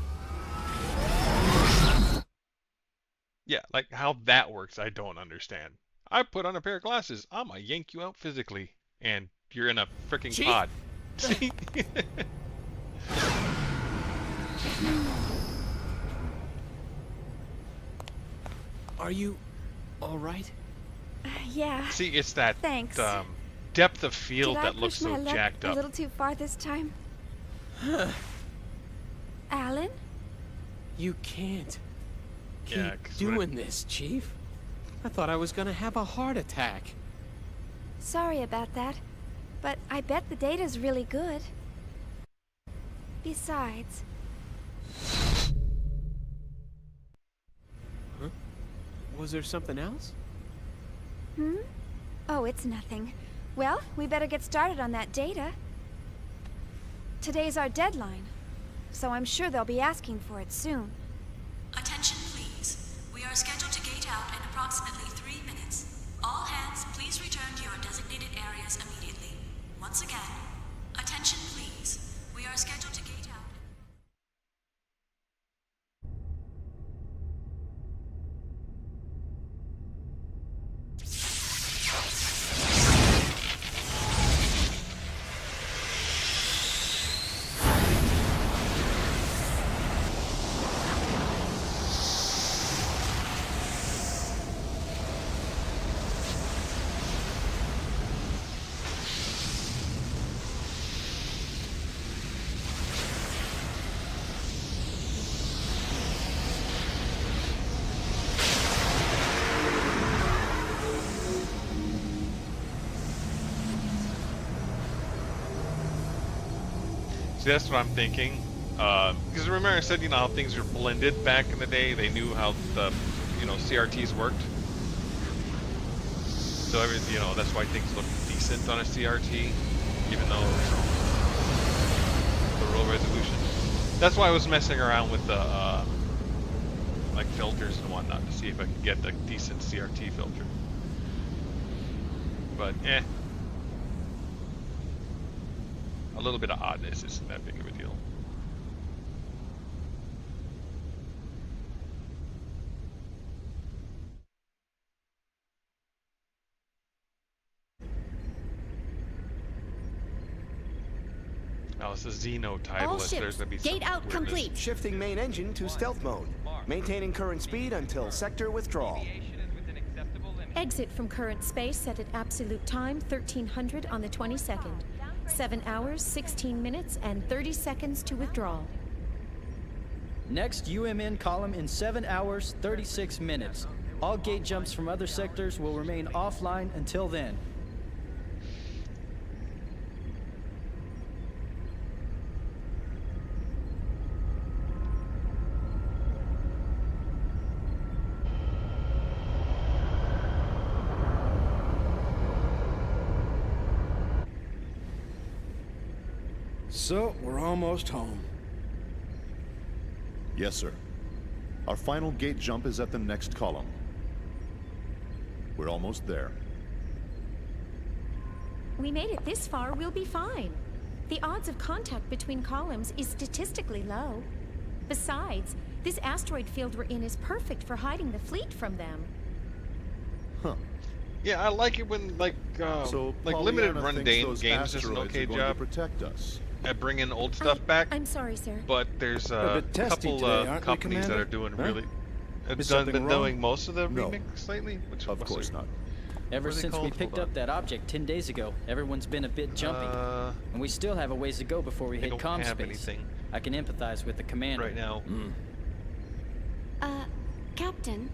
Yeah, like how that works, I don't understand. I put on a pair of glasses. I'm gonna yank you out physically, and you're in a freaking Chief? pod. See? Are you all right? Yeah. See, it's that Thanks. depth of field Did I that looks push my so luck jacked a up. little too far this time? Alan? You can't keep Yeah, 'cause when doing this, Chief. I thought I was gonna have a heart attack. Sorry about that, but I bet the data's really good. Besides, Was there something else? oh, it's nothing. Well, we better get started on that data. Today's our deadline, so I'm sure they'll be asking for it soon. Attention, please. We are scheduled to gate out in approximately 3 minutes. All hands, please return to your designated areas immediately. Once again, attention, please. We are scheduled to gate out. See, that's what I'm thinking. Because remember I said, how things were blended back in the day? They knew how the, CRTs worked. So, that's why things look decent on a CRT, even though the real resolution. That's why I was messing around with the, like, filters and whatnot to see if I could get a decent CRT filter. But, a little bit of oddness isn't that big of a deal. Now it's a Xeno title. All There's ships, gonna be gate some out weirdness. complete. Shifting main engine to stealth mode. Maintaining current speed until sector withdrawal. Exit from current space set at absolute time 1300 on the 22nd. 7 hours, 16 minutes, and 30 seconds to withdraw. Next UMN column in 7 hours, 36 minutes. All gate jumps from other sectors will remain offline until then. So, we're almost home. Yes, sir. Our final gate jump is at the next column. We're almost there. We made it this far, we'll be fine. The odds of contact between columns is statistically low. Besides, this asteroid field we're in is perfect for hiding the fleet from them. Huh. Yeah, I like it when So limited Pollyanna run thinks day those games does an asteroids okay are going job to protect us. at bringing old stuff back. I'm sorry, sir. But there's We're a a bit testy couple today, aren't we, companies that Commander? are doing Huh? really Is something been wrong? doing most of the No. remakes lately. Which Of course not. Ever What are they since we called? picked Hold up on. that object 10 days ago, everyone's been a bit jumpy. And we still have a ways to go before we I hit don't comm have space. anything I can empathize with the commander. right now. Captain,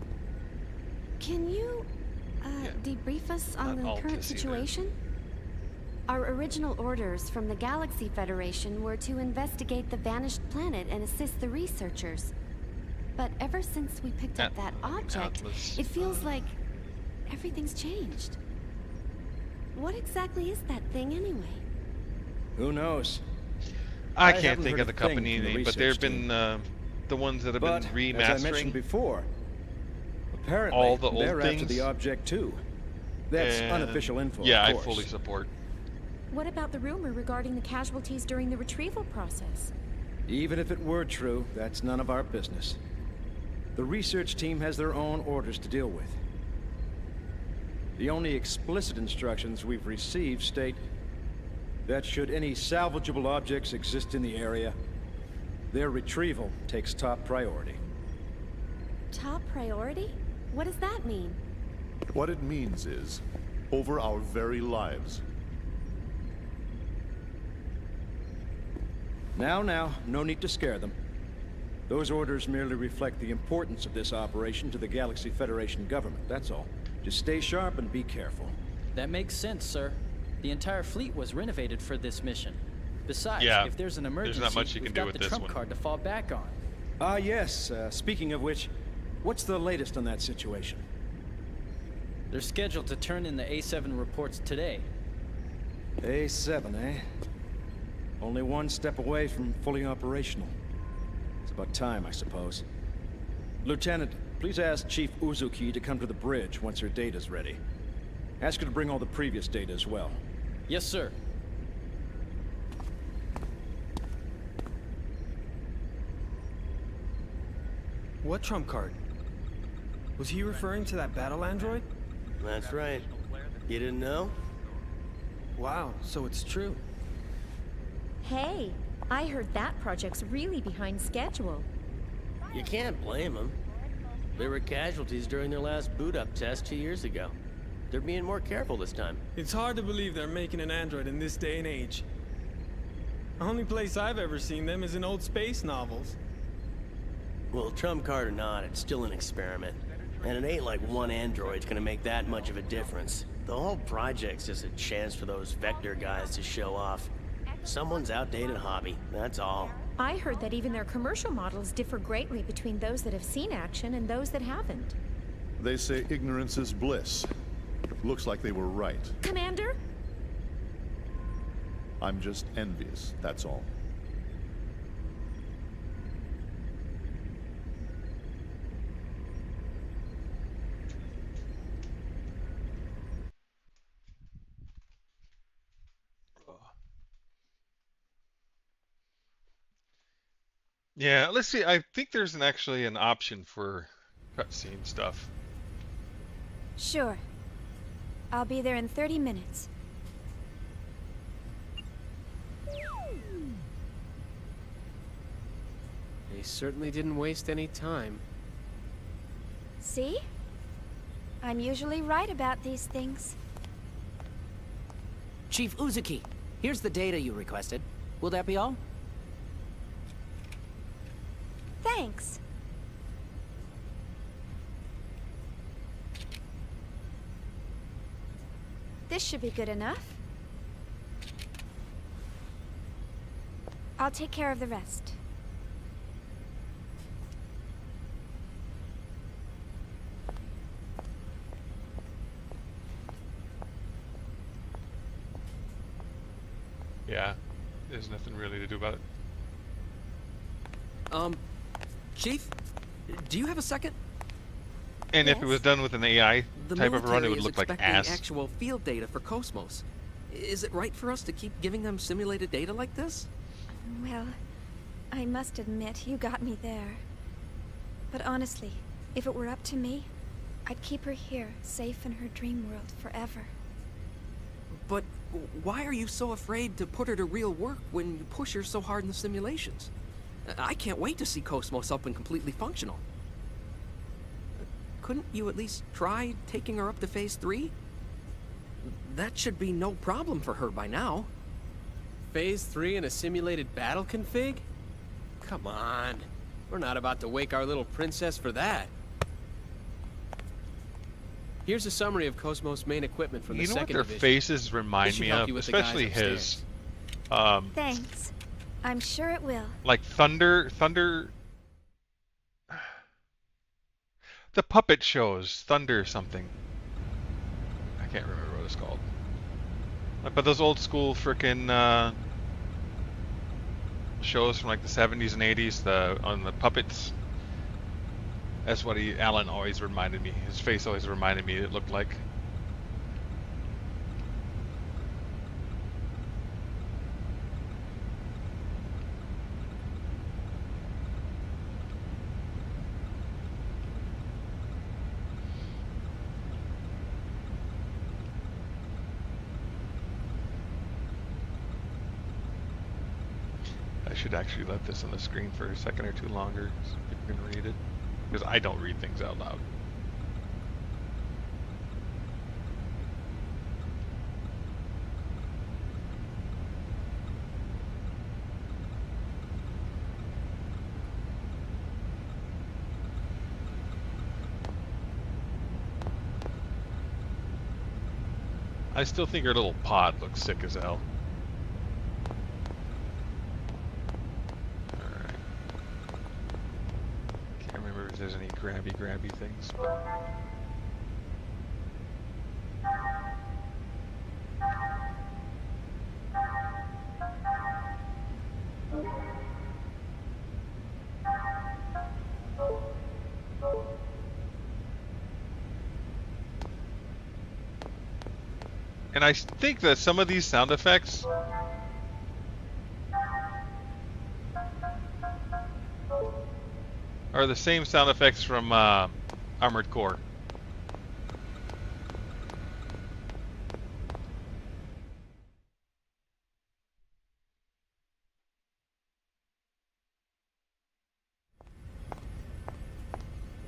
can you, debrief us on Not the all current kiss either. situation? Our original orders from the Galaxy Federation were to investigate the vanished planet and assist the researchers. But ever since we picked up that object, it feels like everything's changed. What exactly is that thing anyway? Who knows? I can't think of the company name, but there have been the ones that have been remastering. As I mentioned before, apparently all the old they're things. after the object too. That's unofficial info. Yeah, of I course. fully support. What about the rumor regarding the casualties during the retrieval process? Even if it were true, that's none of our business. The research team has their own orders to deal with. The only explicit instructions we've received state that should any salvageable objects exist in the area, their retrieval takes top priority. Top priority? What does that mean? What it means is, over our very lives. Now, no need to scare them. Those orders merely reflect the importance of this operation to the Galaxy Federation government, that's all. Just stay sharp and be careful. That makes sense, sir. The entire fleet was renovated for this mission. Besides, Yeah, if there's an emergency, there's not much you can we've do got with the this trump one. card to fall back on. Yes, speaking of which, what's the latest on that situation? They're scheduled to turn in the A7 reports today. A7, eh? Only one step away from fully operational. It's about time, I suppose. Lieutenant, please ask Chief Uzuki to come to the bridge once her data's ready. Ask her to bring all the previous data as well. Yes, sir. What trump card? Was he referring to that battle android? That's right. You didn't know? Wow, so it's true. Hey, I heard that project's really behind schedule. You can't blame them. There were casualties during their last boot-up test 2 years ago. They're being more careful this time. It's hard to believe they're making an android in this day and age. The only place I've ever seen them is in old space novels. Well, trump card or not, it's still an experiment. And it ain't like one android's gonna make that much of a difference. The whole project's just a chance for those Vector guys to show off. Someone's outdated hobby, that's all. I heard that even their commercial models differ greatly between those that have seen action and those that haven't. They say ignorance is bliss. Looks like they were right. Commander? I'm just envious, that's all. Yeah, let's see. I think there's actually an option for cutscene stuff. Sure. I'll be there in 30 minutes. They certainly didn't waste any time. See? I'm usually right about these things. Chief Uzuki, here's the data you requested. Will that be all? Thanks. This should be good enough. I'll take care of the rest. Yeah, there's nothing really to do about it. Chief, do you have a second? And if it was done with an AI type of run, it would look like ass. Actual field data for Cosmos. Is it right for us to keep giving them simulated data like this? Well, I must admit, you got me there. But honestly, if it were up to me, I'd keep her here, safe in her dream world forever. But why are you so afraid to put her to real work when you push her so hard in the simulations? I can't wait to see Cosmos up and completely functional. Couldn't you at least try taking her up to Phase 3? That should be no problem for her by now. Phase 3 in a simulated battle config? Come on. We're not about to wake our little princess for that. Here's a summary of Cosmos' main equipment from the You know what second their division. faces remind This should me help of? you with the guys Especially his. Thanks. I'm sure it will. Like Thunder. The puppet shows. Thunder something. I can't remember what it's called. But those old school frickin' shows from like the 70s and 80s, on the puppets. That's what Alan always reminded me. His face always reminded me it looked like. I should actually let this on the screen for a second or two longer so people can read it. Because I don't read things out loud. I still think her little pod looks sick as hell. If there's any grabby things. And I think that some of these sound effects are the same sound effects from Armored Core.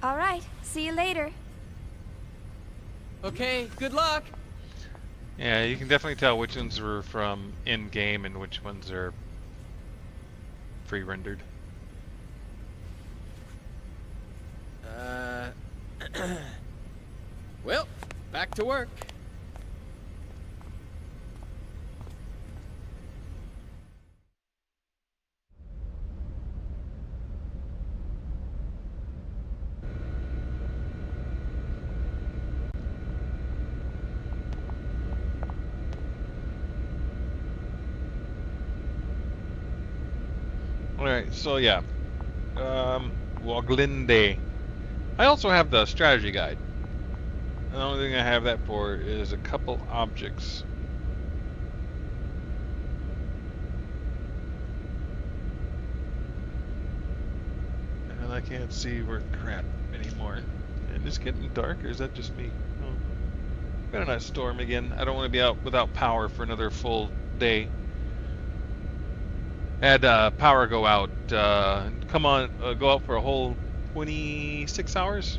All right. See you later. Okay, good luck. Yeah, you can definitely tell which ones were from in-game and which ones are pre-rendered. Well, back to work. Alright, so yeah. Woglinde. I also have the strategy guide. The only thing I have that for is a couple objects. And I can't see worth crap anymore. And it's getting dark, or is that just me? Oh. Better not storm again. I don't want to be out without power for another full day. Had power go out. Go out for a whole 26 hours.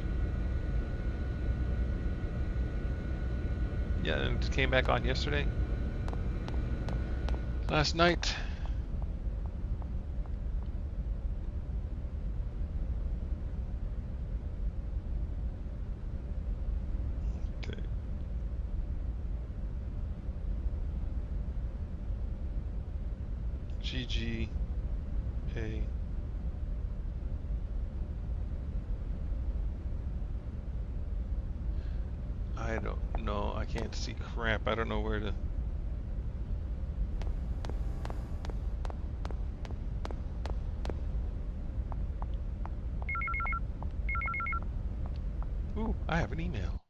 Yeah, and it came back on yesterday. Last night. Okay. GGA. I don't know. I can't see crap. I don't know where to. Ooh, I have an email.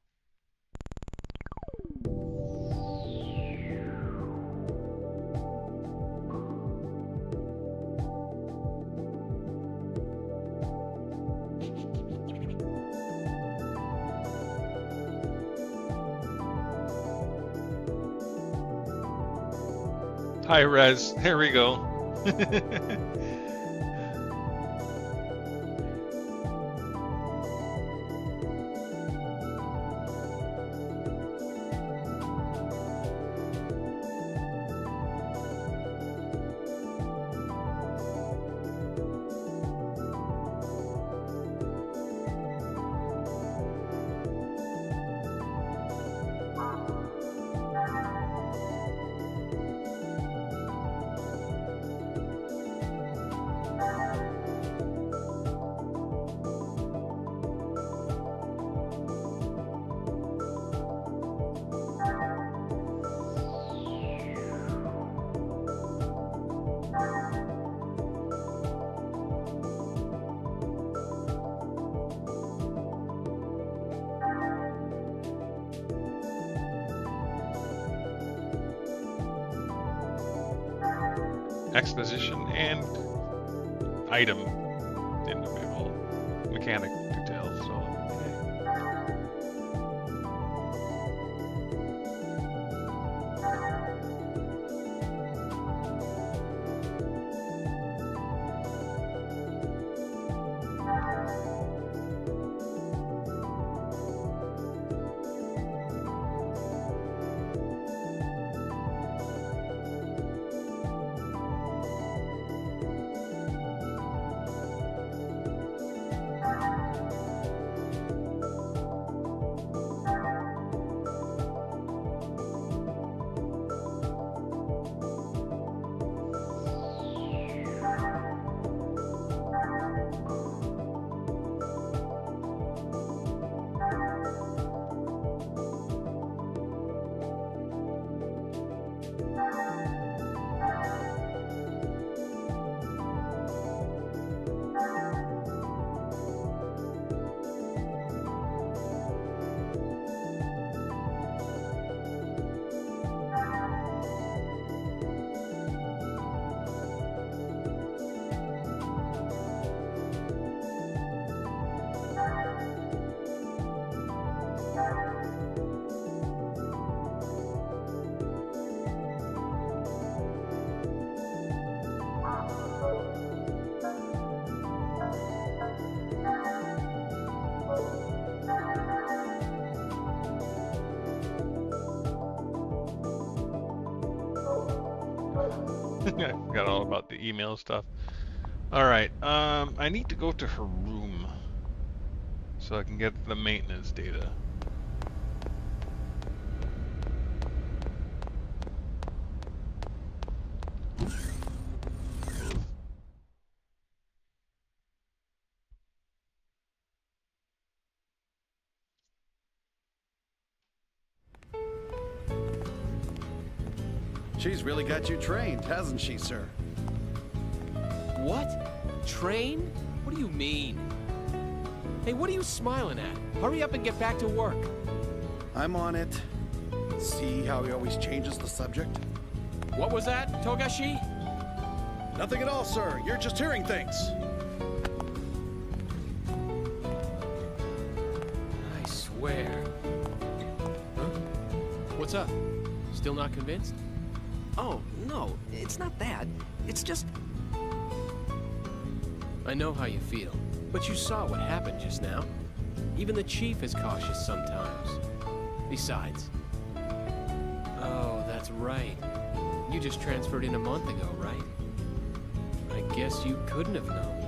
Hi, Rez. Here we go. exposition and item individual mechanic details. So. I forgot all about the email stuff. Alright, I need to go to her room so I can get the maintenance data. She's really got you trained, hasn't she, sir? What? Train? What do you mean? Hey, what are you smiling at? Hurry up and get back to work. I'm on it. See how he always changes the subject? What was that, Togashi? Nothing at all, sir. You're just hearing things. I swear. Huh? What's up? Still not convinced? Oh, no, it's not that. It's just... I know how you feel, but you saw what happened just now. Even the chief is cautious sometimes. Besides... Oh, that's right. You just transferred in a month ago, right? I guess you couldn't have known.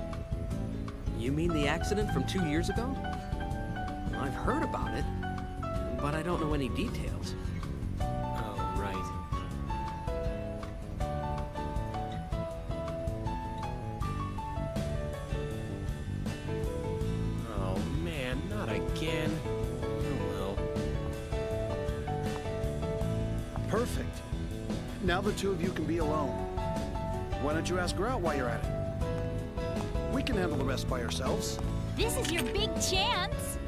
You mean the accident from 2 years ago? I've heard about it, but I don't know any details. Oh, right. Oh, man, not again. Oh, well. Perfect. Now the two of you can be alone. Why don't you ask her out while you're at it? We can handle the rest by ourselves. This is your big chance.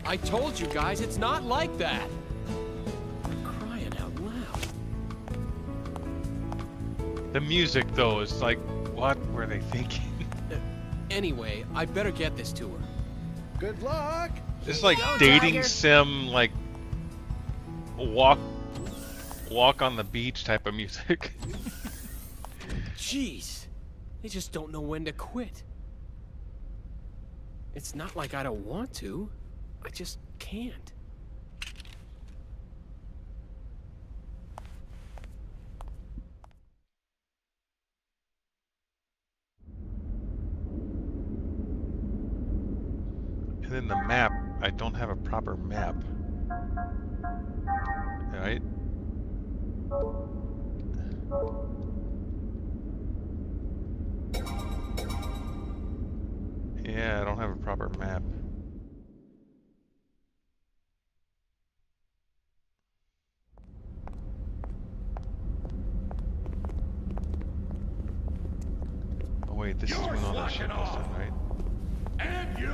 I told you guys, it's not like that. Crying out loud. The music, though, is like, what were they thinking? Anyway, I better get this to her. Good luck. It's like Go, dating Tiger. sim, like walk on the beach type of music. Jeez, they just don't know when to quit. It's not like I don't want to. I just can't. And then the map, I don't have a proper map. Right? Yeah, I don't have a proper map. Oh wait, this is when all that shit was done, right? And you!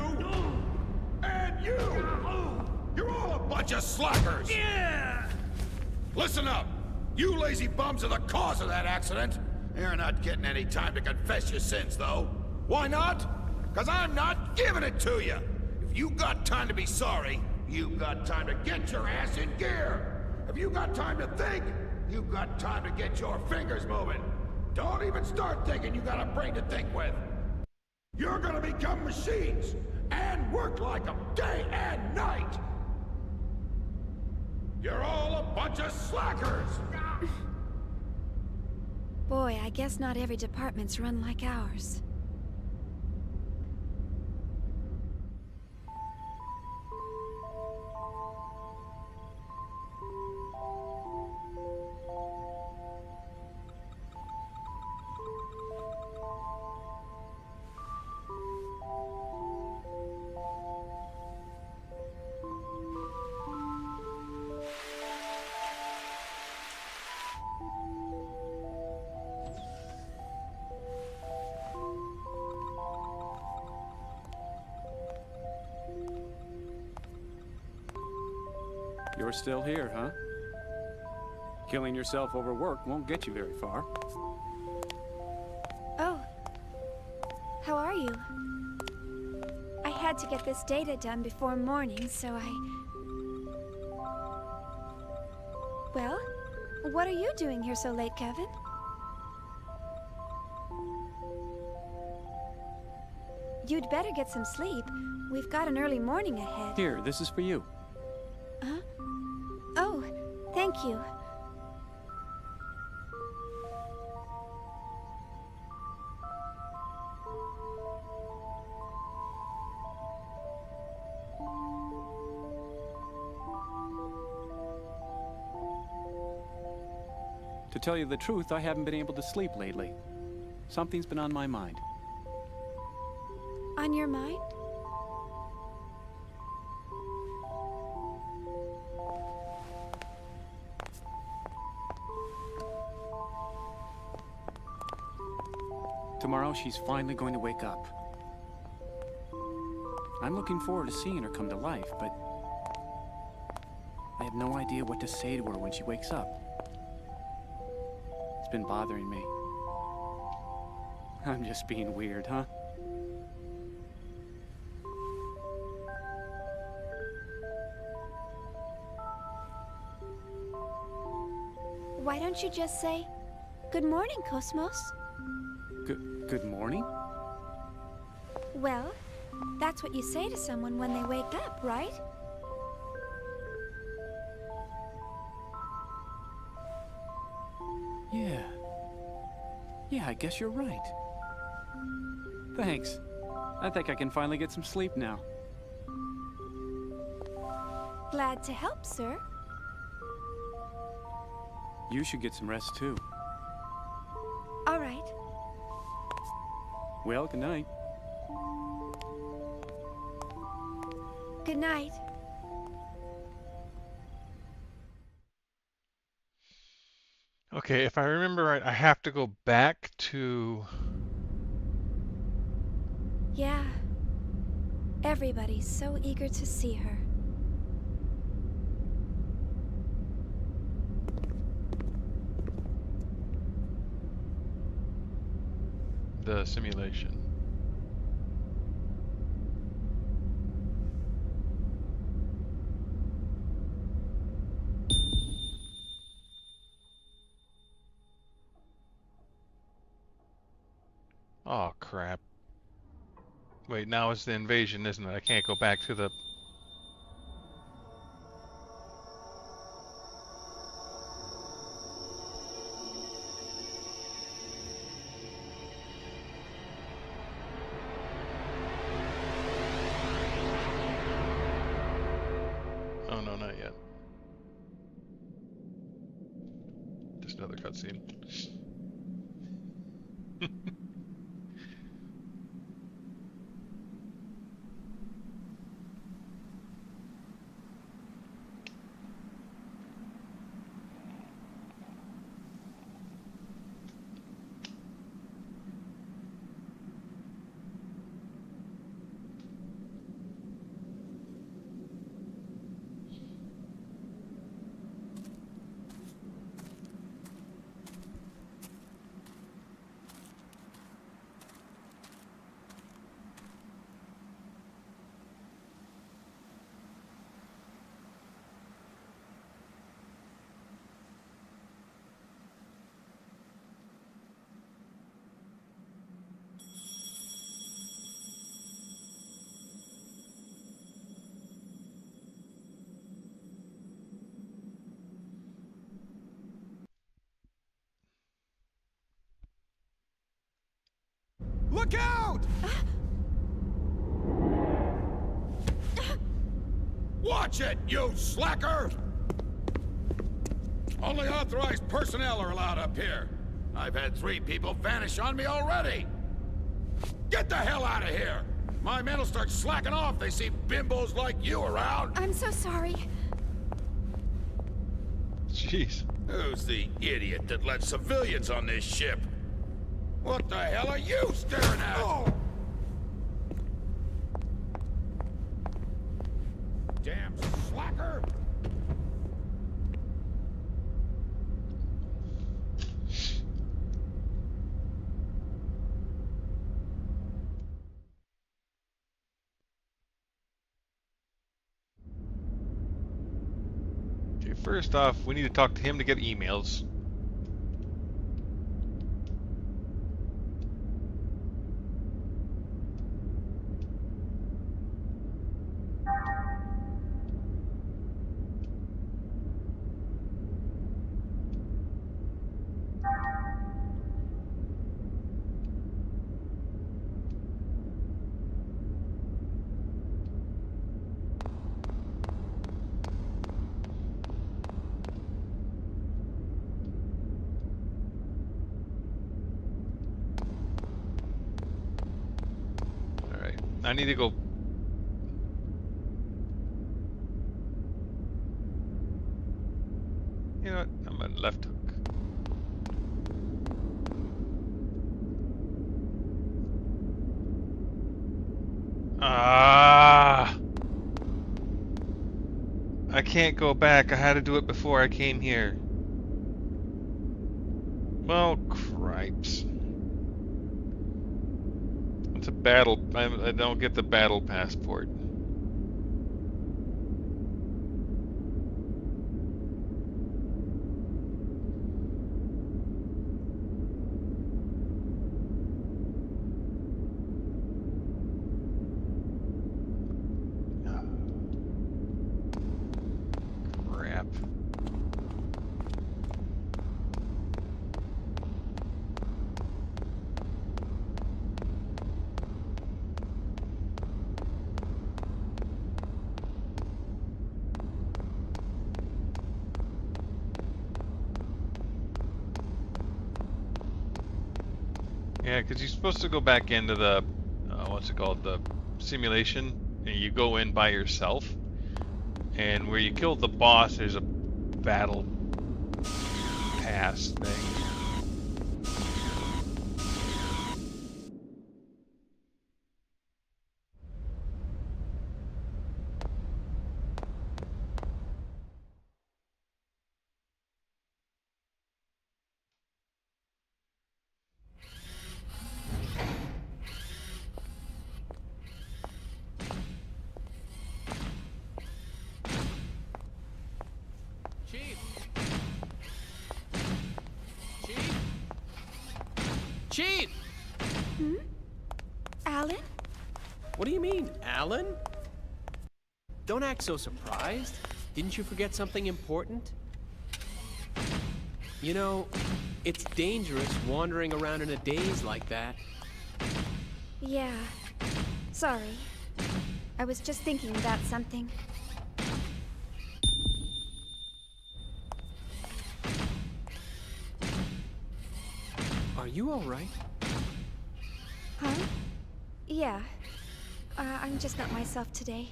And you! You're all a bunch of slackers! Yeah! Listen up! You lazy bums are the cause of that accident! You're not getting any time to confess your sins, though. Why not? Because I'm not giving it to you. If you got time to be sorry, you got time to get your ass in gear. If you got time to think, you got time to get your fingers moving. Don't even start thinking you got a brain to think with. You're gonna become machines and work like them day and night. You're all a bunch of slackers. Boy, I guess not every department's run like ours. You're still here, huh? Killing yourself over work won't get you very far. Oh. How are you? I had to get this data done before morning, so Well, what are you doing here so late, Kevin? You'd better get some sleep. We've got an early morning ahead. Here, this is for you. Huh? Oh, thank you. To tell you the truth, I haven't been able to sleep lately. Something's been on my mind. On your mind? Tomorrow, she's finally going to wake up. I'm looking forward to seeing her come to life, but I have no idea what to say to her when she wakes up. It's been bothering me. I'm just being weird, huh? Why don't you just say, "Good morning, Cosmos"? Good morning? Well, that's what you say to someone when they wake up, right? Yeah, I guess you're right. Thanks. I think I can finally get some sleep now. Glad to help, sir. You should get some rest too. All right. Well, good night. Good night. Okay, if I remember right, I have to go back to... Yeah. Everybody's so eager to see her. the simulation. Oh, crap. Wait, now it's the invasion, isn't it? I can't go back to the... Oh, no, not yet. Just another cutscene. Look out! Watch it, you slacker! Only authorized personnel are allowed up here. I've had 3 people vanish on me already. Get the hell out of here! My men will start slacking off if they see bimbos like you around. I'm so sorry. Jeez. Who's the idiot that let civilians on this ship? What the hell are you staring at? Oh. Damn slacker! Okay, first off, we need to talk to him to get emails. I need to go. You know what? I'm on left hook. Ah! I can't go back. I had to do it before I came here. Well, cripes. It's a battle. I don't get the battle passport. Crap. Yeah, because you're supposed to go back into the, what's it called, the simulation, and you go in by yourself. And where you killed the boss, there's a battle pass thing. Chief! Hmm? Alan? What do you mean, Alan? Don't act so surprised. Didn't you forget something important? You know, it's dangerous wandering around in a daze like that. Yeah. Sorry. I was just thinking about something. Are you all right? Huh? Yeah. I'm just not myself today.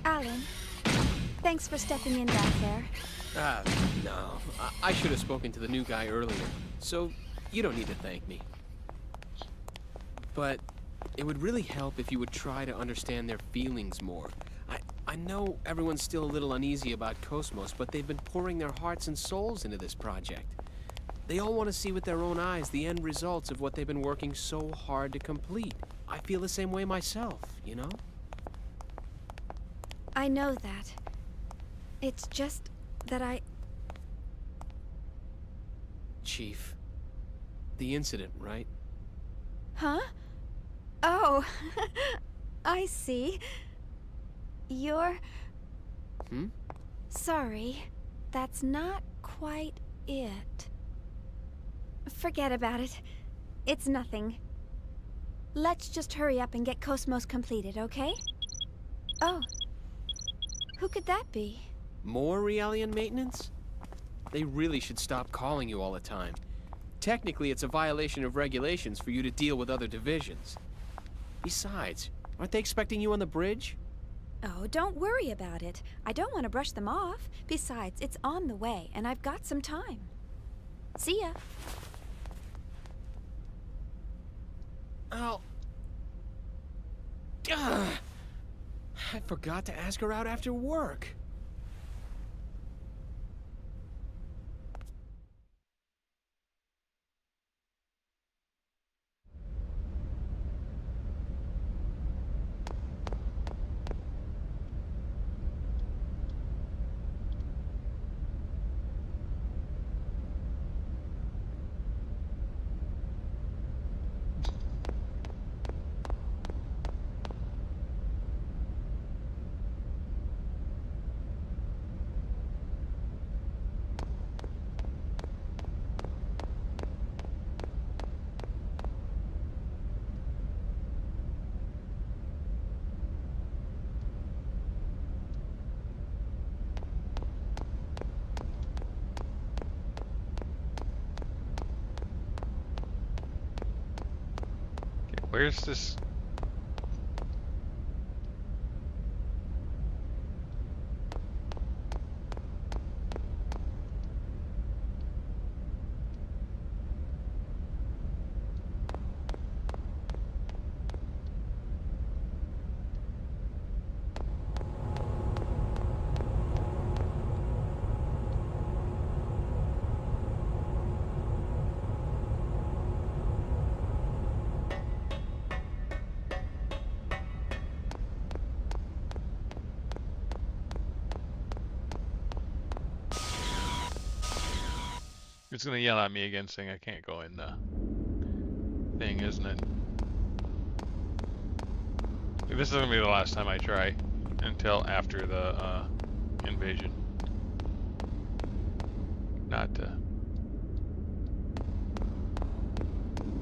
Alan, thanks for stepping in back there. No. I should have spoken to the new guy earlier, so you don't need to thank me. But it would really help if you would try to understand their feelings more. I know everyone's still a little uneasy about Cosmos, but they've been pouring their hearts and souls into this project. They all want to see with their own eyes the end results of what they've been working so hard to complete. I feel the same way myself, you know? I know that. It's just... that I... Chief, the incident, right? Huh? Oh, I see. You're... Hmm? Sorry, that's not quite it. Forget about it. It's nothing. Let's just hurry up and get Cosmos completed, okay? Oh. Who could that be? More Realian maintenance? They really should stop calling you all the time. Technically, it's a violation of regulations for you to deal with other divisions. Besides, aren't they expecting you on the bridge? Oh, don't worry about it. I don't want to brush them off. Besides, it's on the way, and I've got some time. See ya. Oh. Ugh. I forgot to ask her out after work. Where's this? It's gonna yell at me again saying I can't go in the thing, isn't it? This is gonna be the last time I try until after the invasion. Not to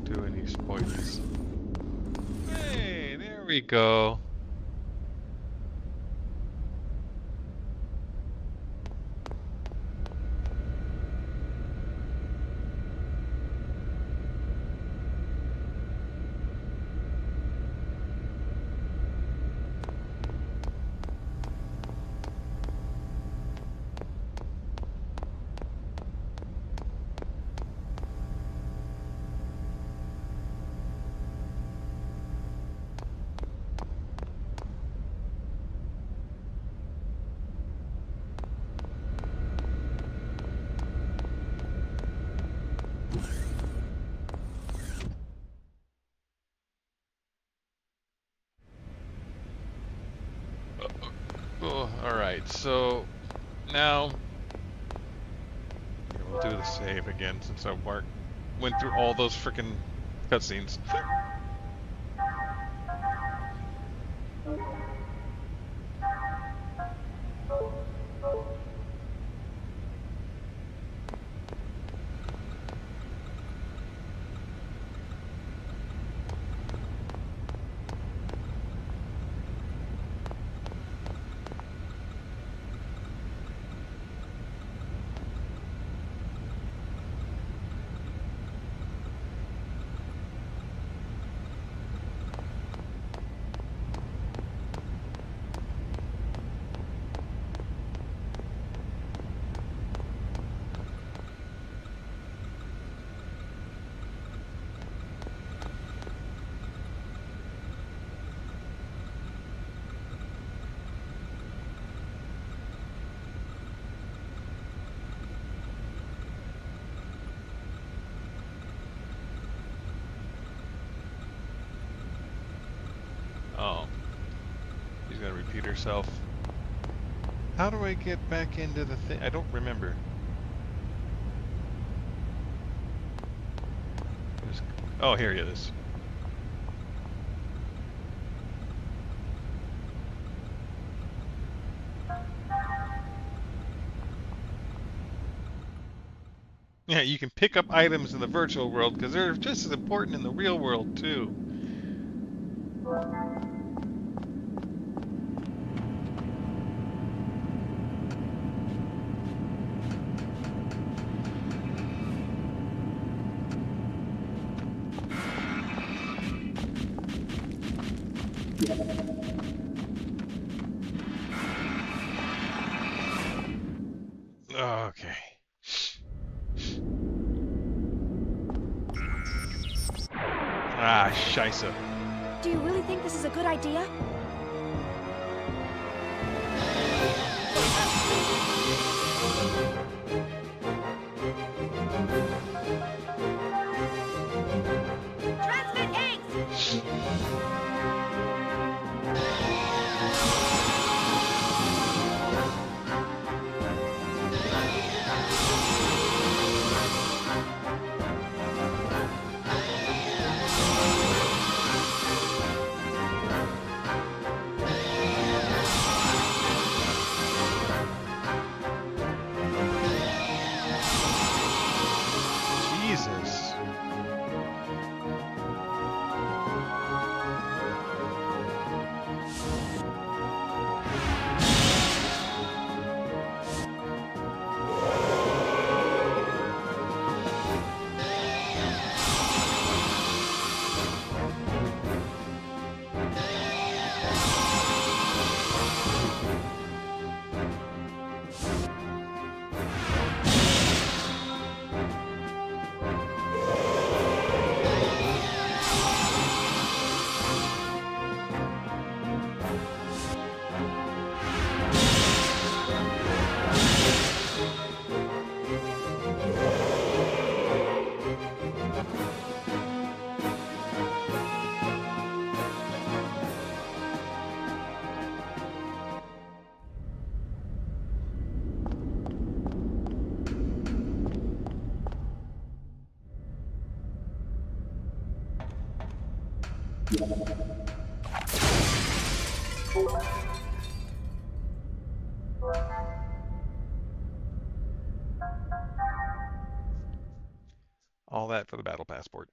do any spoilers. Hey, there we go. Oh, alright, so now we'll do the save again since I went through all those freaking cutscenes. Oh. She's gonna repeat herself. How do I get back into the thing? I don't remember. Oh, here it is. Yeah, you can pick up items in the virtual world because they're just as important in the real world too. Okay. Ah, scheisse. Do you really think this is a good idea? Transmit eggs! Jesus. All that for the battle passport.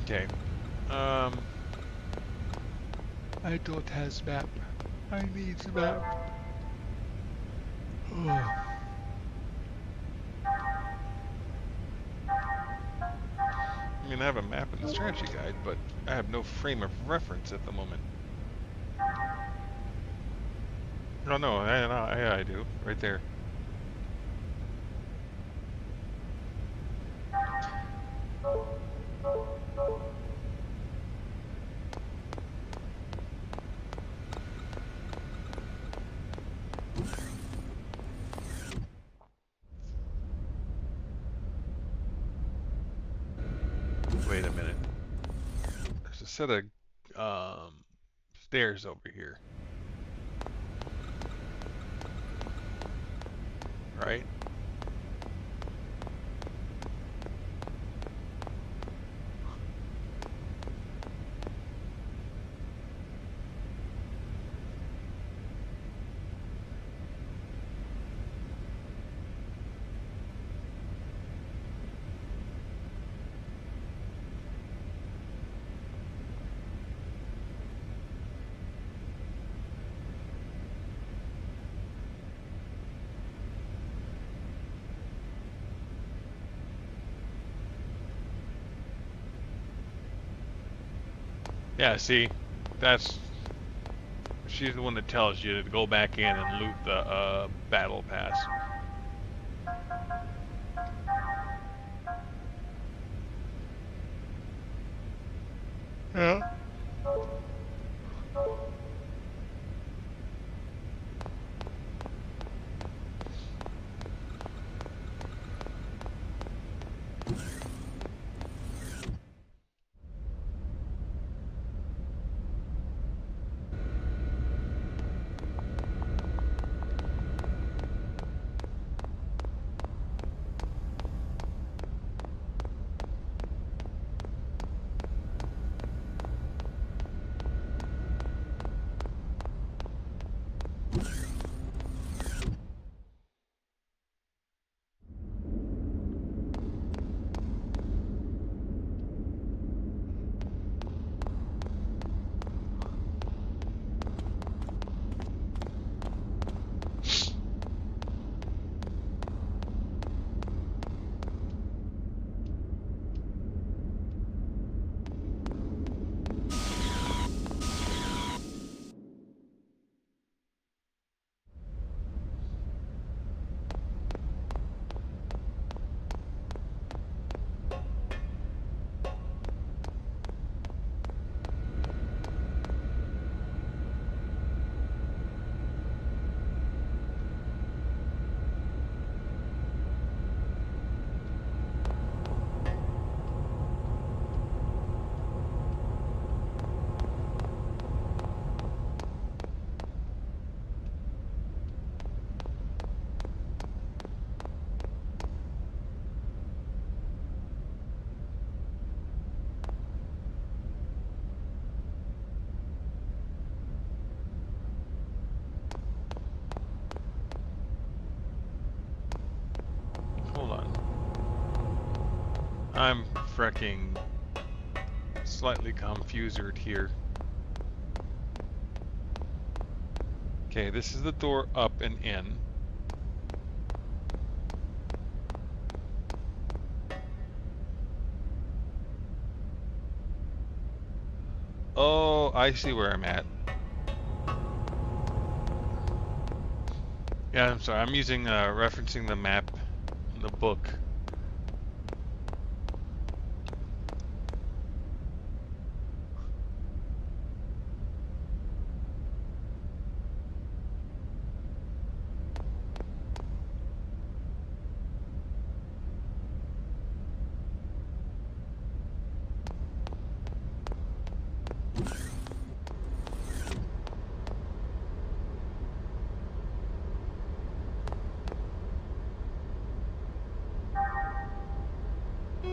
Okay. I don't have map. I need the map. Oh. I mean, I have a map in the strategy guide, but I have no frame of reference at the moment. Oh no, I do. Right there. Wait a minute. There's a set of stairs over here. Right? Yeah, see, she's the one that tells you to go back in and loot the battle pass. Yeah. Hold on. I'm freaking slightly confused here. Okay, this is the door up and in. Oh, I see where I'm at. Yeah, I'm sorry. I'm using referencing the map in the book.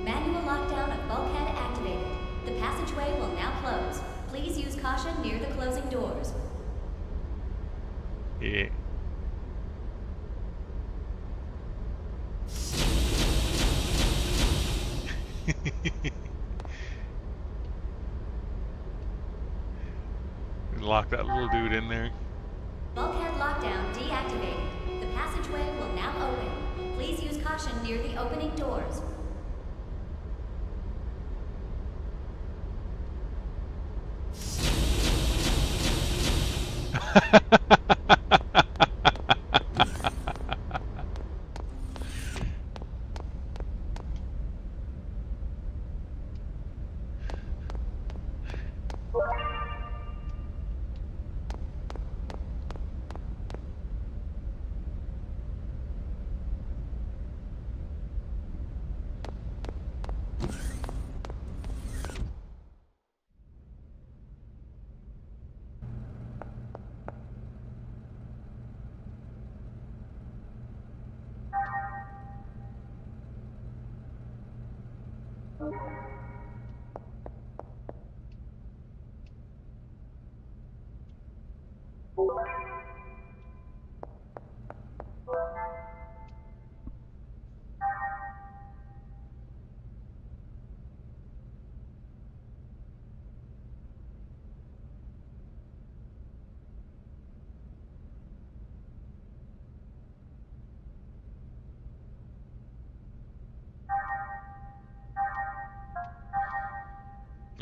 Manual lockdown of bulkhead activated. The passageway will now close. Please use caution near the closing doors. Yeah. Lock that little dude in there. Bulkhead lockdown deactivated. The passageway will now open. Please use caution near the opening doors.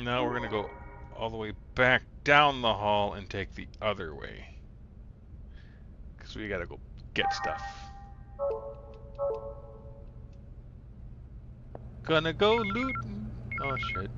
Now we're gonna go all the way back down the hall and take the other way. Because we gotta go get stuff. Gonna go looting. Oh shit.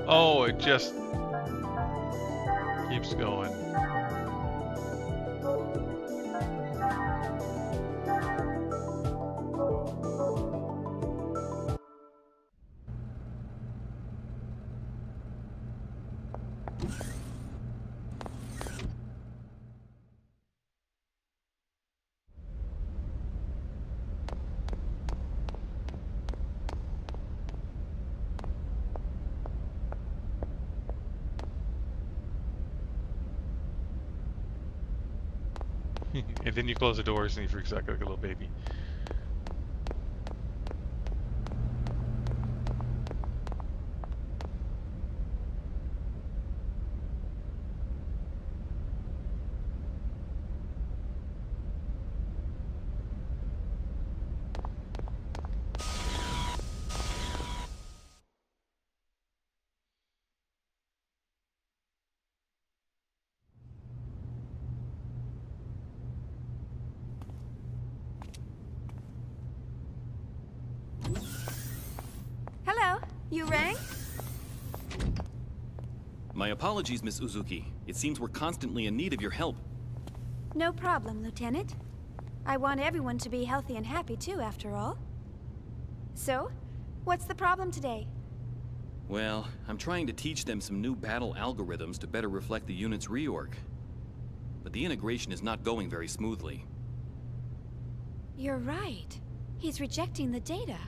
Oh, it just keeps going. And then you close the doors and he freaks out like a little baby. Hello, you rang? My apologies, Miss Uzuki. It seems we're constantly in need of your help. No problem, Lieutenant. I want everyone to be healthy and happy too, after all. So, what's the problem today? Well, I'm trying to teach them some new battle algorithms to better reflect the unit's reorg. But the integration is not going very smoothly. You're right. He's rejecting the data.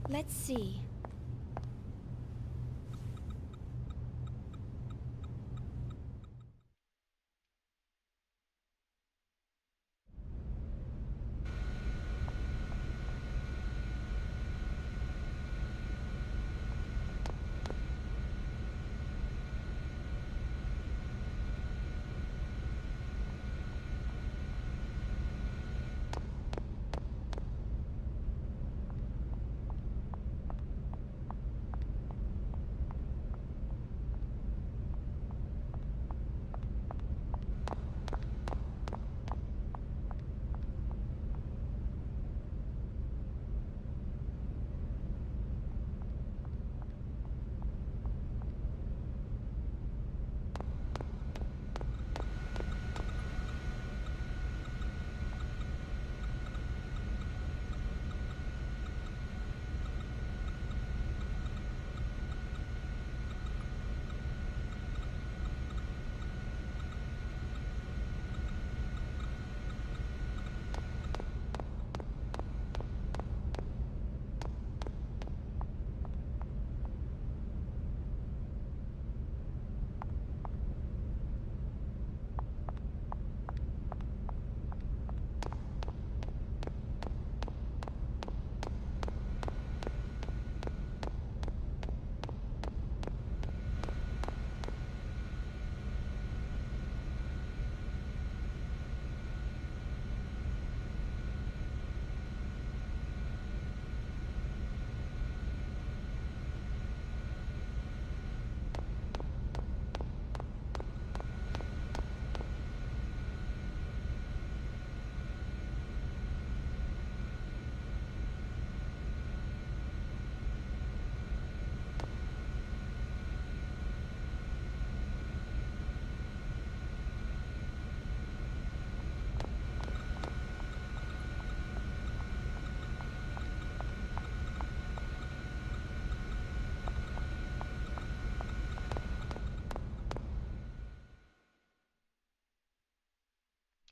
Let's see.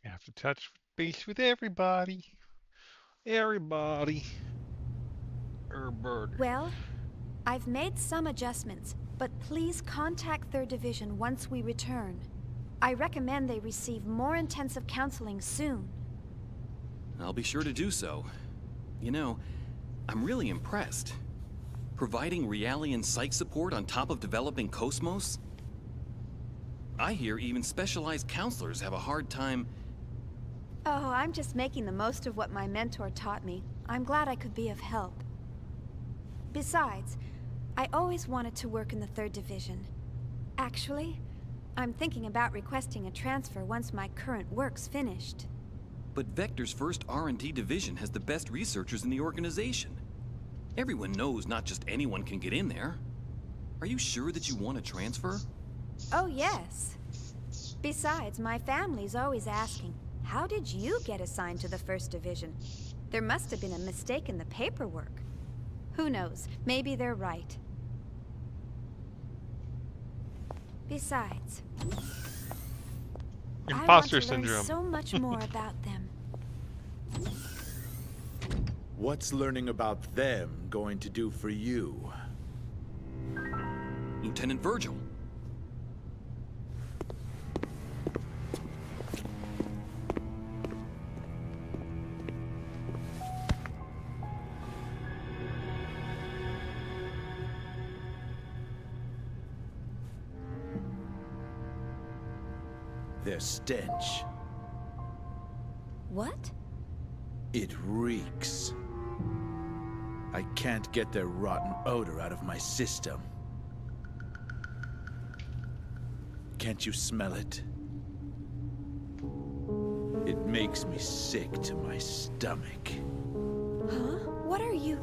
You have to touch base with everybody. Everybody. Bird. Well, I've made some adjustments, but please contact 3rd Division once we return. I recommend they receive more intensive counseling soon. I'll be sure to do so. You know, I'm really impressed. Providing Realian psych support on top of developing Cosmos? I hear even specialized counselors have a hard time... Oh, I'm just making the most of what my mentor taught me. I'm glad I could be of help. Besides, I always wanted to work in the 3rd Division. Actually, I'm thinking about requesting a transfer once my current work's finished. But Vector's first R&D division has the best researchers in the organization. Everyone knows not just anyone can get in there. Are you sure that you want to transfer? Oh, yes. Besides, my family's always asking, how did you get assigned to the 1st Division? There must have been a mistake in the paperwork. Who knows? Maybe they're right. Besides, Imposter I want to syndrome. learn so much more about them. What's learning about them going to do for you? Lieutenant Virgil. Their stench. What? It reeks. I can't get their rotten odor out of my system. Can't you smell it? It makes me sick to my stomach. Huh? What are you?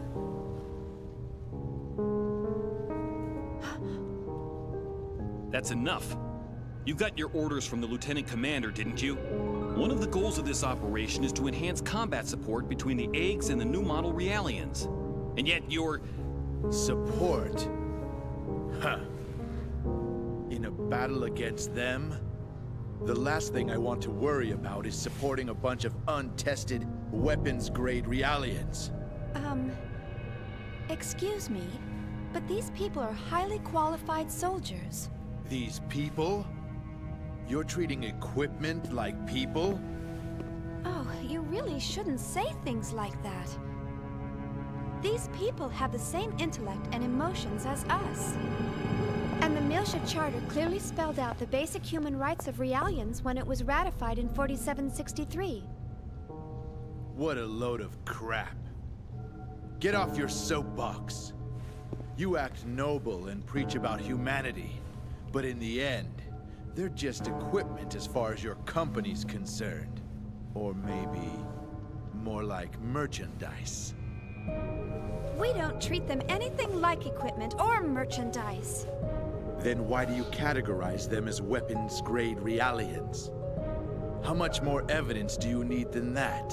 That's enough. You got your orders from the Lieutenant Commander, didn't you? One of the goals of this operation is to enhance combat support between the eggs and the new model Realians. And yet you're... Support? Huh. In a battle against them? The last thing I want to worry about is supporting a bunch of untested, weapons-grade Realians. Excuse me, but these people are highly qualified soldiers. These people? You're treating equipment like people? Oh, you really shouldn't say things like that. These people have the same intellect and emotions as us. And the Miltia Charter clearly spelled out the basic human rights of Realians when it was ratified in 4763. What a load of crap. Get off your soapbox. You act noble and preach about humanity, but in the end, they're just equipment as far as your company's concerned. Or maybe more like merchandise. We don't treat them anything like equipment or merchandise. Then why do you categorize them as weapons-grade Realians? How much more evidence do you need than that?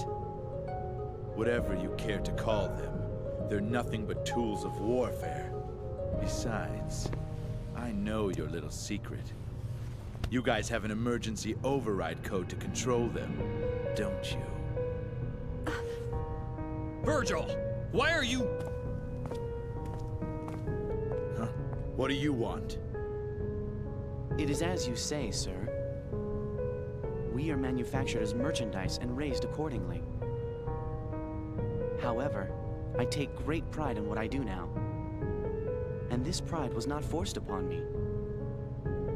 Whatever you care to call them, they're nothing but tools of warfare. Besides, I know your little secret. You guys have an emergency override code to control them, don't you? Virgil! Why are you... Huh? What do you want? It is as you say, sir. We are manufactured as merchandise and raised accordingly. However, I take great pride in what I do now. And this pride was not forced upon me.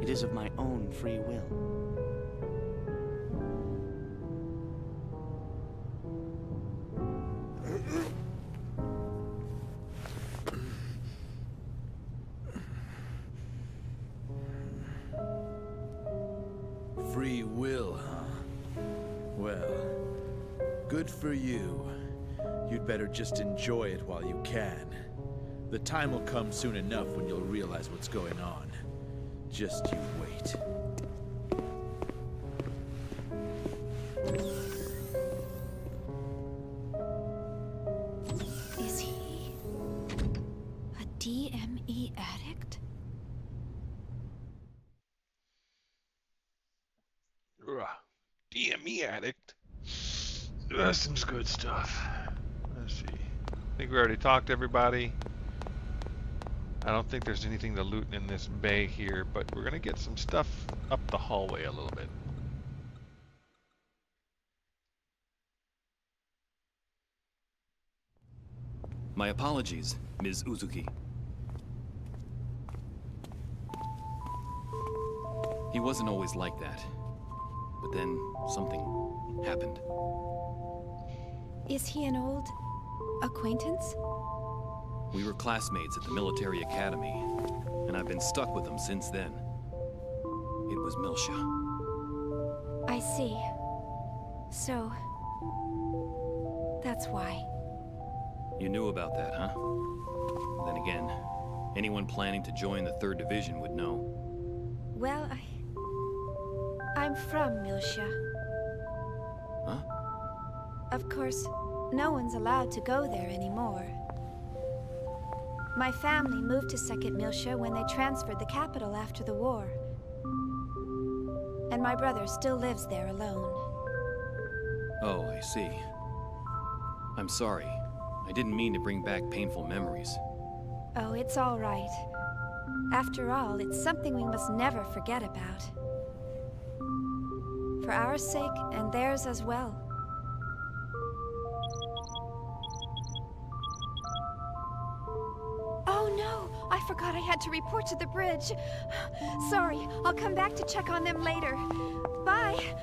It is of my own free will. Free will, huh? Well, good for you. You'd better just enjoy it while you can. The time will come soon enough when you'll realize what's going on. Just you wait. Is he a DME addict? Ugh. DME addict. That's some good stuff. Let's see. I think we already talked to everybody. I don't think there's anything to loot in this bay here, but we're gonna get some stuff up the hallway a little bit. My apologies, Ms. Uzuki. He wasn't always like that. But then something happened. Is he an old acquaintance? We were classmates at the military academy, and I've been stuck with him since then. It was Miltia. I see. So, that's why. You knew about that, huh? Then again, anyone planning to join the 3rd Division would know. Well, I'm from Miltia. Huh? Of course, no one's allowed to go there anymore. My family moved to 2nd Miltia when they transferred the capital after the war. And my brother still lives there alone. Oh, I see. I'm sorry. I didn't mean to bring back painful memories. Oh, it's all right. After all, it's something we must never forget about. For our sake and theirs as well. Oh no! I forgot I had to report to the bridge. Sorry, I'll come back to check on them later. Bye!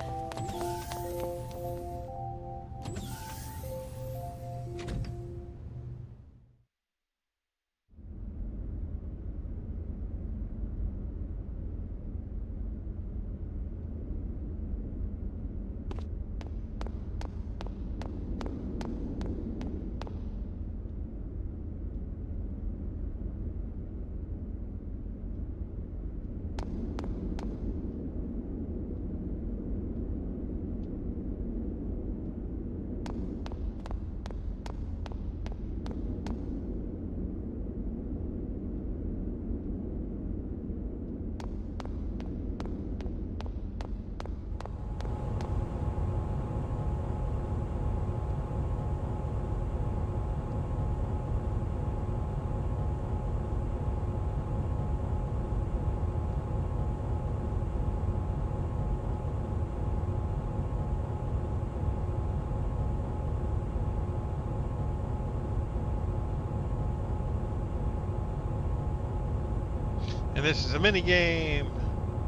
And this is a mini game.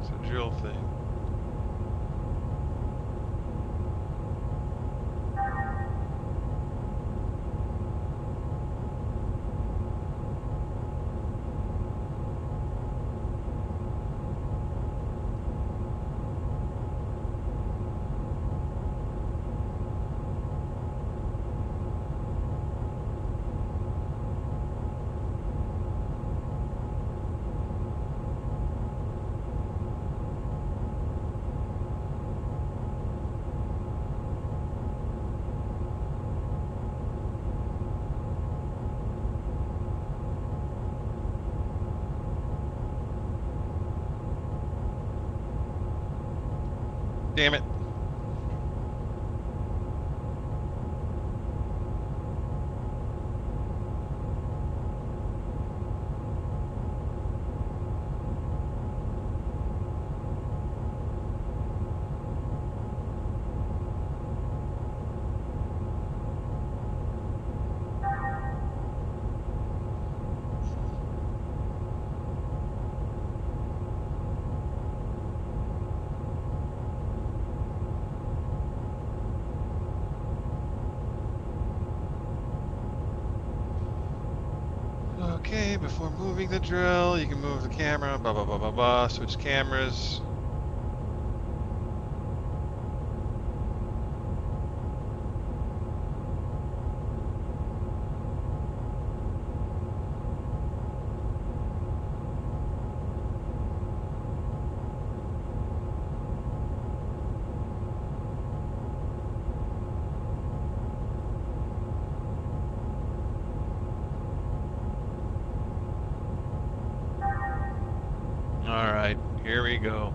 It's a drill thing. Damn it. Okay, before moving the drill, you can move the camera, blah, blah, blah, blah, blah, switch cameras. Alright, here we go.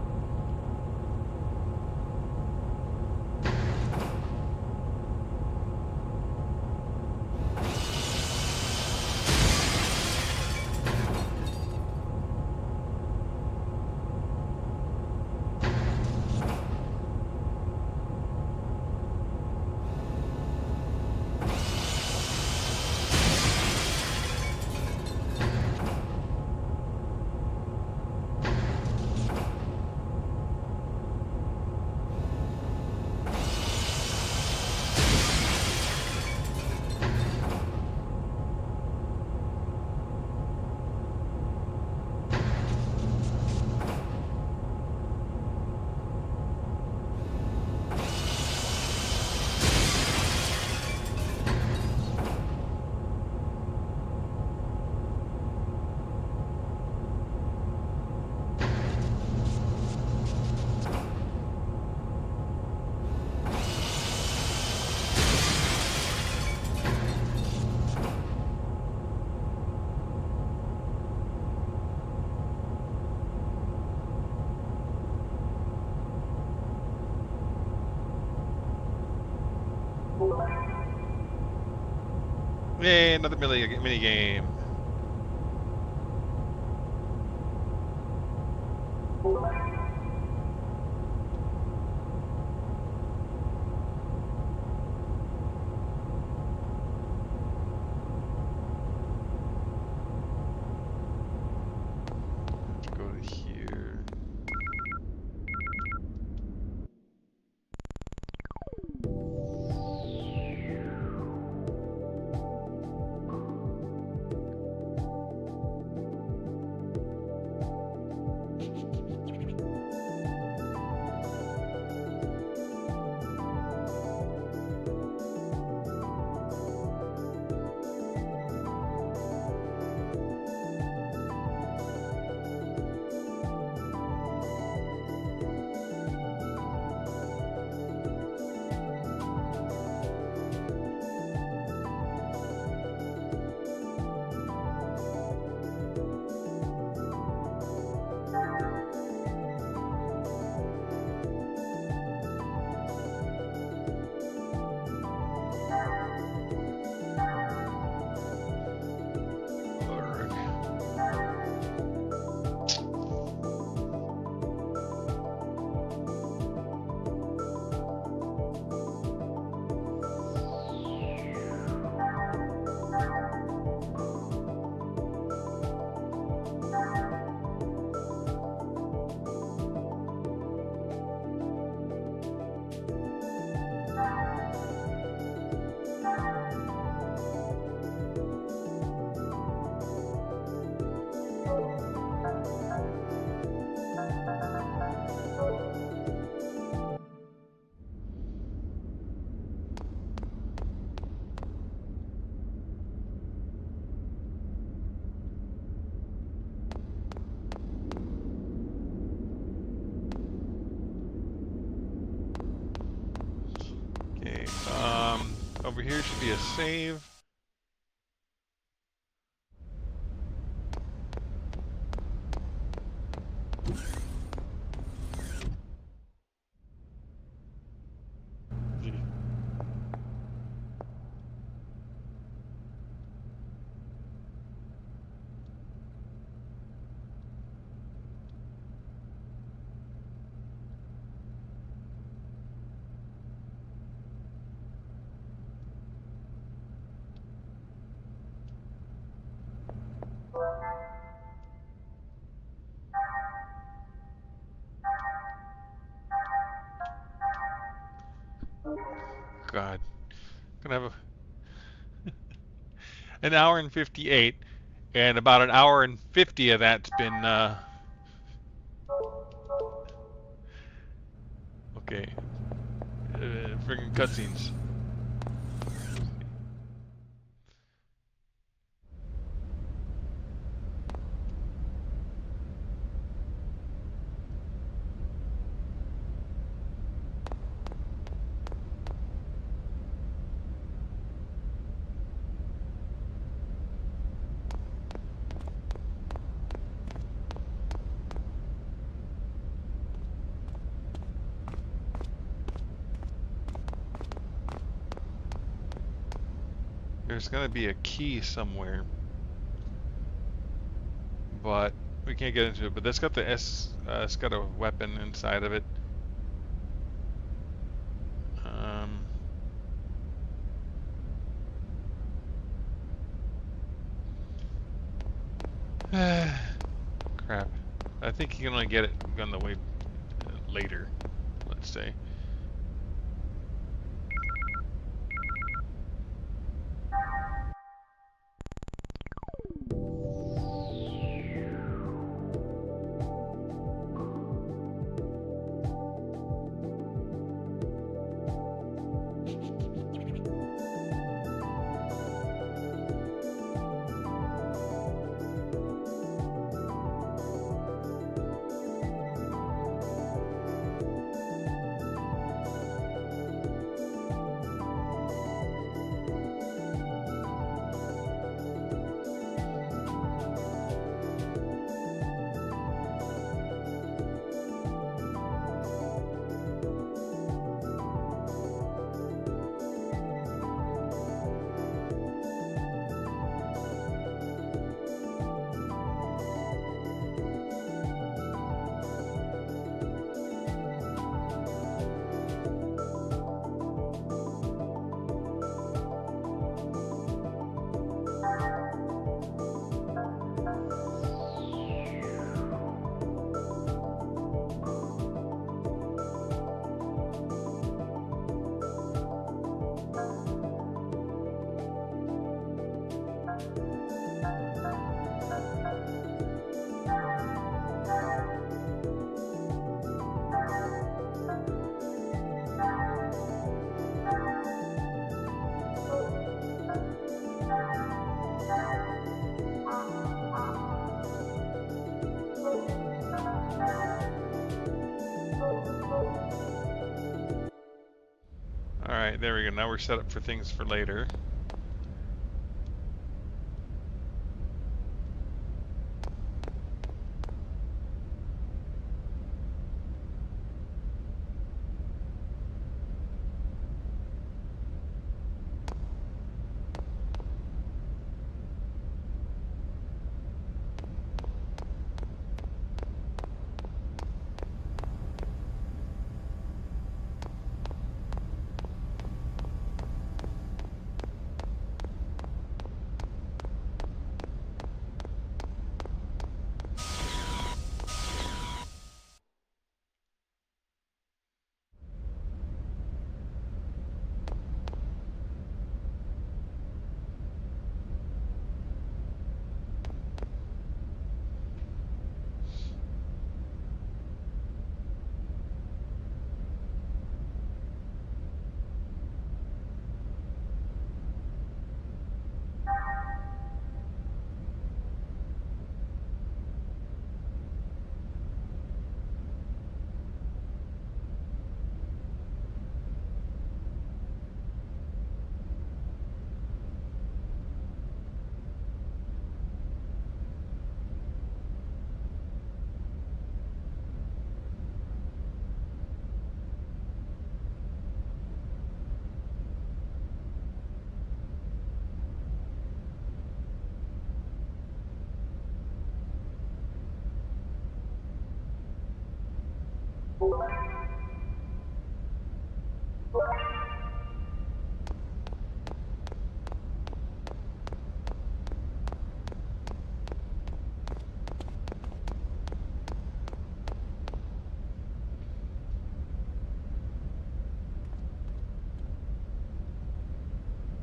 Yay, another mini game. Go to here. Okay, over here should be a save. God, gonna have an hour and 58, and about an hour and 50 of that's been okay, friggin' cutscenes. There's gonna be a key somewhere, but we can't get into it. But that's got the it's got a weapon inside of it. Crap. I think you can only get it on the way later, let's say. Alright, there we go. Now we're set up for things for later.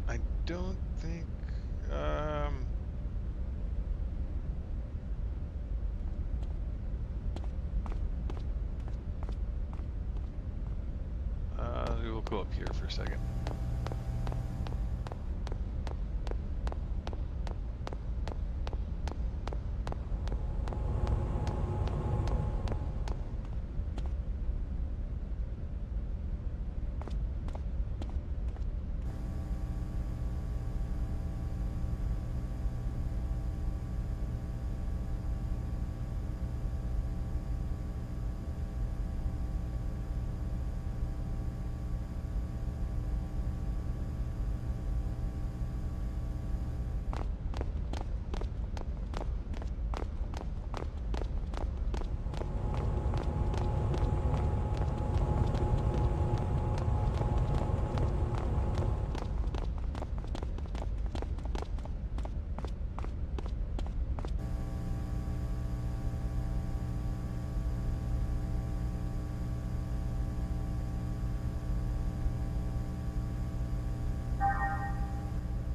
I don't think, we'll go up here for a second.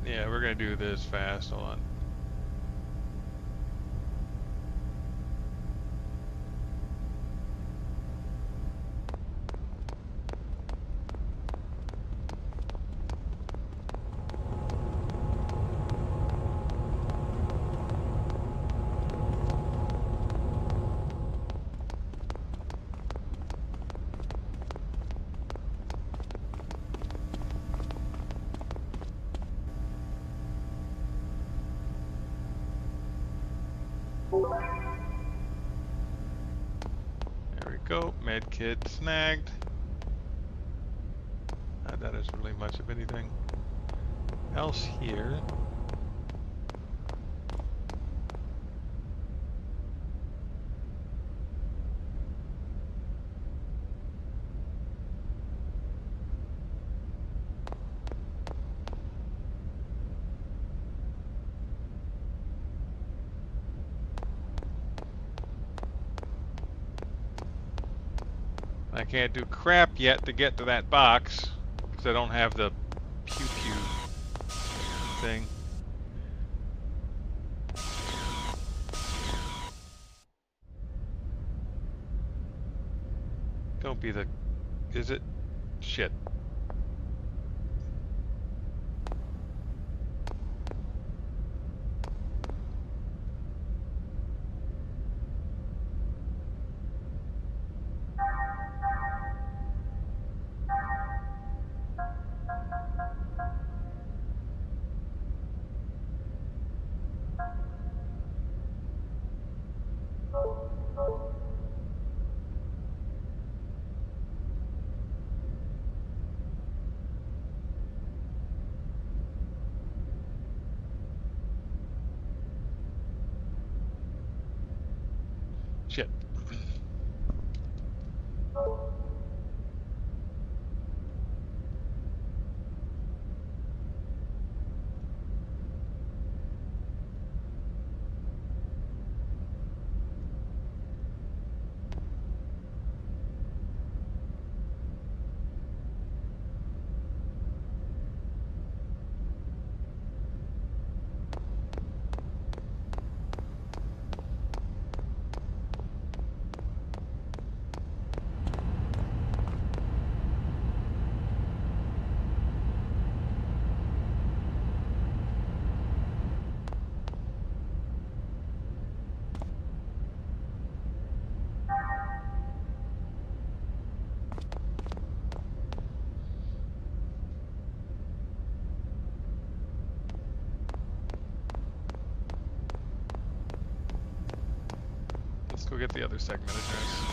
Yeah, we're gonna do this fast. Hold on. There we go. Med kit snagged. That isn't really much of anything else here. I can't do crap yet to get to that box because I don't have the pew pew thing. Don't be the... Is it? Shit. Shit. Let's go get the other segment address.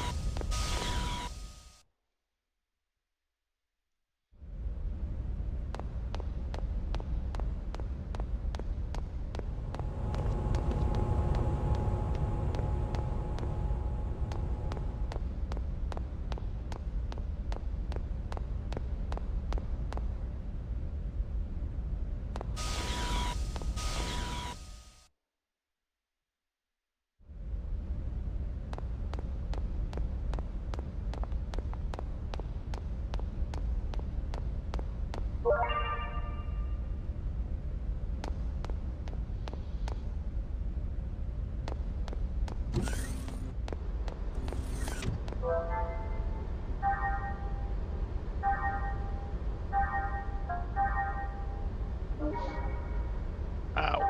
Ow.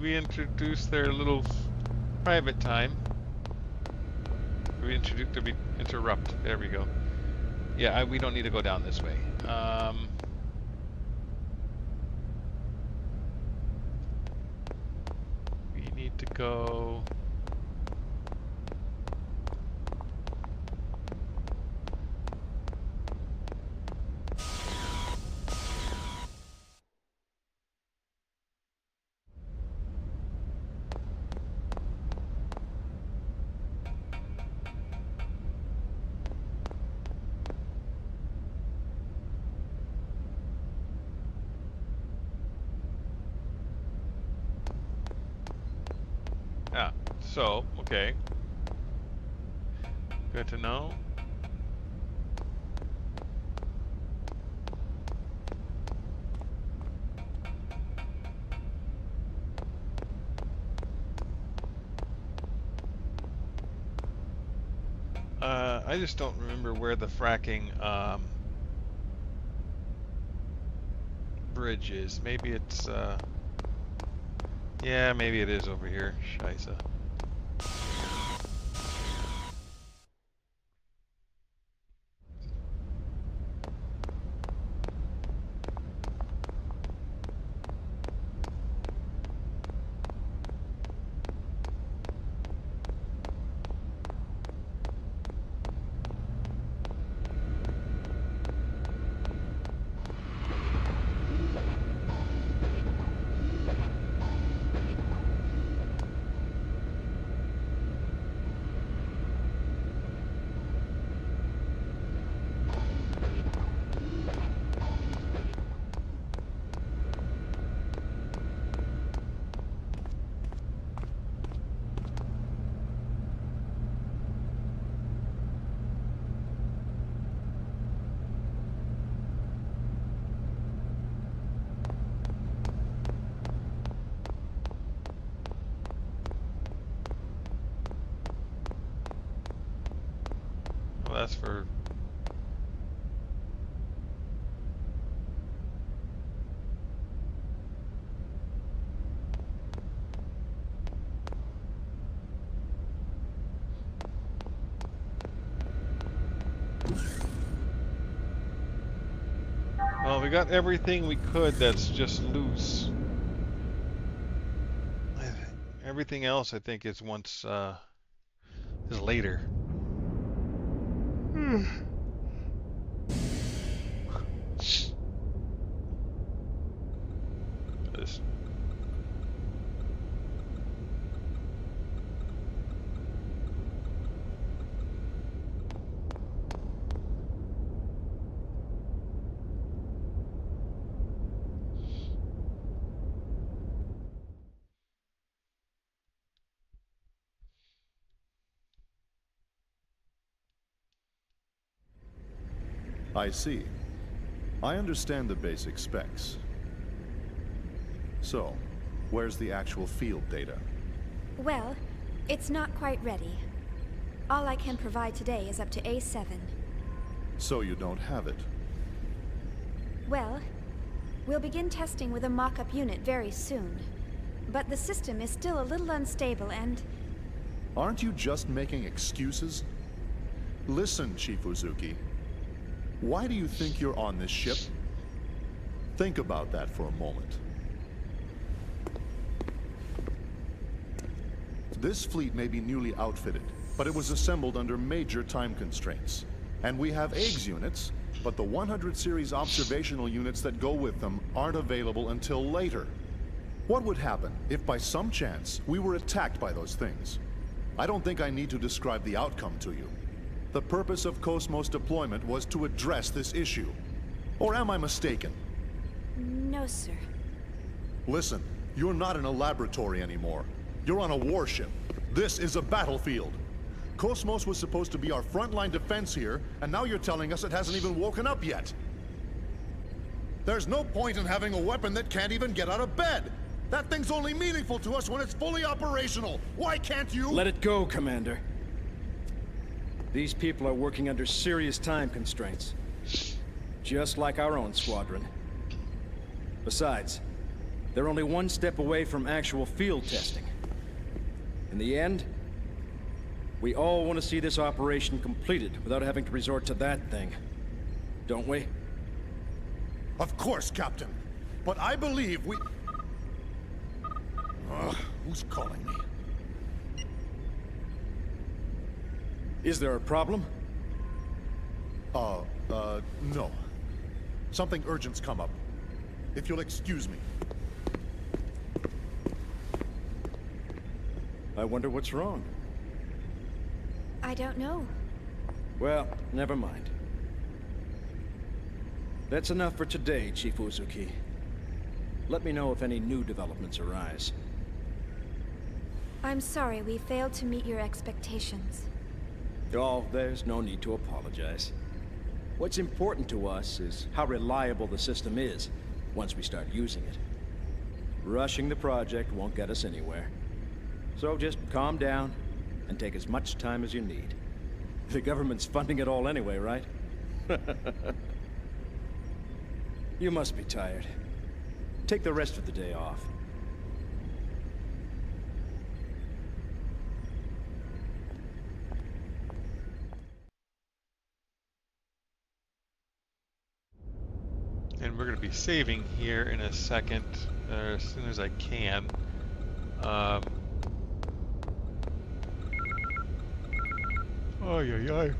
We introduced their little private time. We interrupt. There we go. Yeah, we don't need to go down this way. We need to go. Ah, so, okay. Good to know. I just don't remember where the fracking bridge is. Maybe it's yeah, maybe it is over here. Scheisse. Well, that's for... Well, we got everything we could that's just loose. Everything else, I think, is is later. This. I see. I understand the basic specs. So, where's the actual field data? Well, it's not quite ready. All I can provide today is up to A7. So you don't have it? Well, we'll begin testing with a mock-up unit very soon. But the system is still a little unstable and... Aren't you just making excuses? Listen, Chief Uzuki. Why do you think you're on this ship? Think about that for a moment. This fleet may be newly outfitted, but it was assembled under major time constraints. And we have eggs units, but the 100 series observational units that go with them aren't available until later. What would happen if by some chance we were attacked by those things? I don't think I need to describe the outcome to you. The purpose of Cosmos deployment was to address this issue. Or am I mistaken? No, sir. Listen, you're not in a laboratory anymore. You're on a warship. This is a battlefield. Cosmos was supposed to be our frontline defense here, and now you're telling us it hasn't even woken up yet. There's no point in having a weapon that can't even get out of bed. That thing's only meaningful to us when it's fully operational. Why can't you— Let it go, Commander. These people are working under serious time constraints. Just like our own squadron. Besides, they're only one step away from actual field testing. In the end, we all want to see this operation completed without having to resort to that thing. Don't we? Of course, Captain. But I believe we... who's calling me? Is there a problem? No. Something urgent's come up. If you'll excuse me. I wonder what's wrong. I don't know. Well, never mind. That's enough for today, Chief Uzuki. Let me know if any new developments arise. I'm sorry we failed to meet your expectations. Oh, there's no need to apologize. What's important to us is how reliable the system is once we start using it. Rushing the project won't get us anywhere. So just calm down and take as much time as you need. The government's funding it all anyway, right? You must be tired. Take the rest of the day off. And we're going to be saving here in a second, as soon as I can. Ay, ay, ay.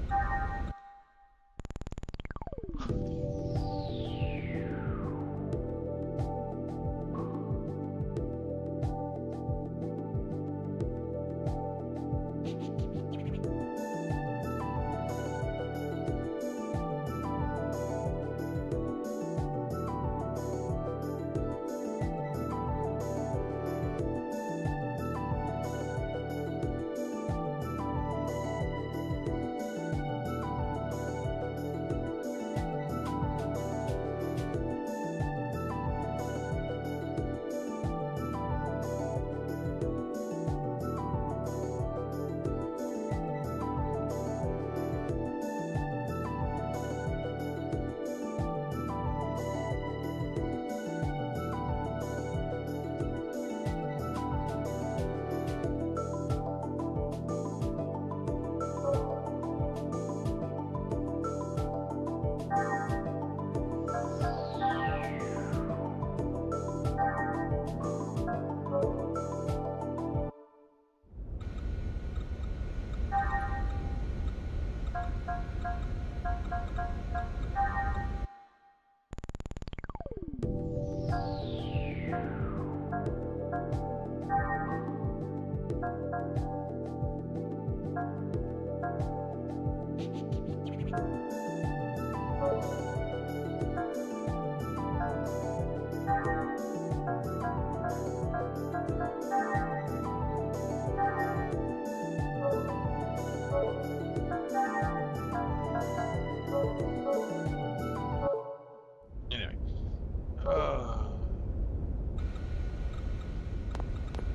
Anyway.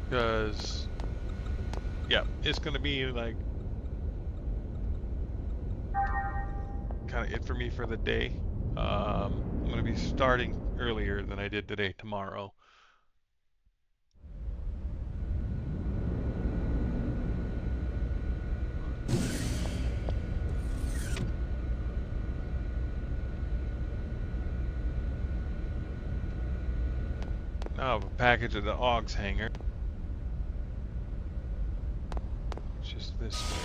Because, yeah, it's going to be like kind of it for me for the day. I'm going to be starting earlier than I did today, tomorrow. Now I have a package of the Augs hanger. It's just this way.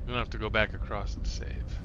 I'm gonna have to go back across and save.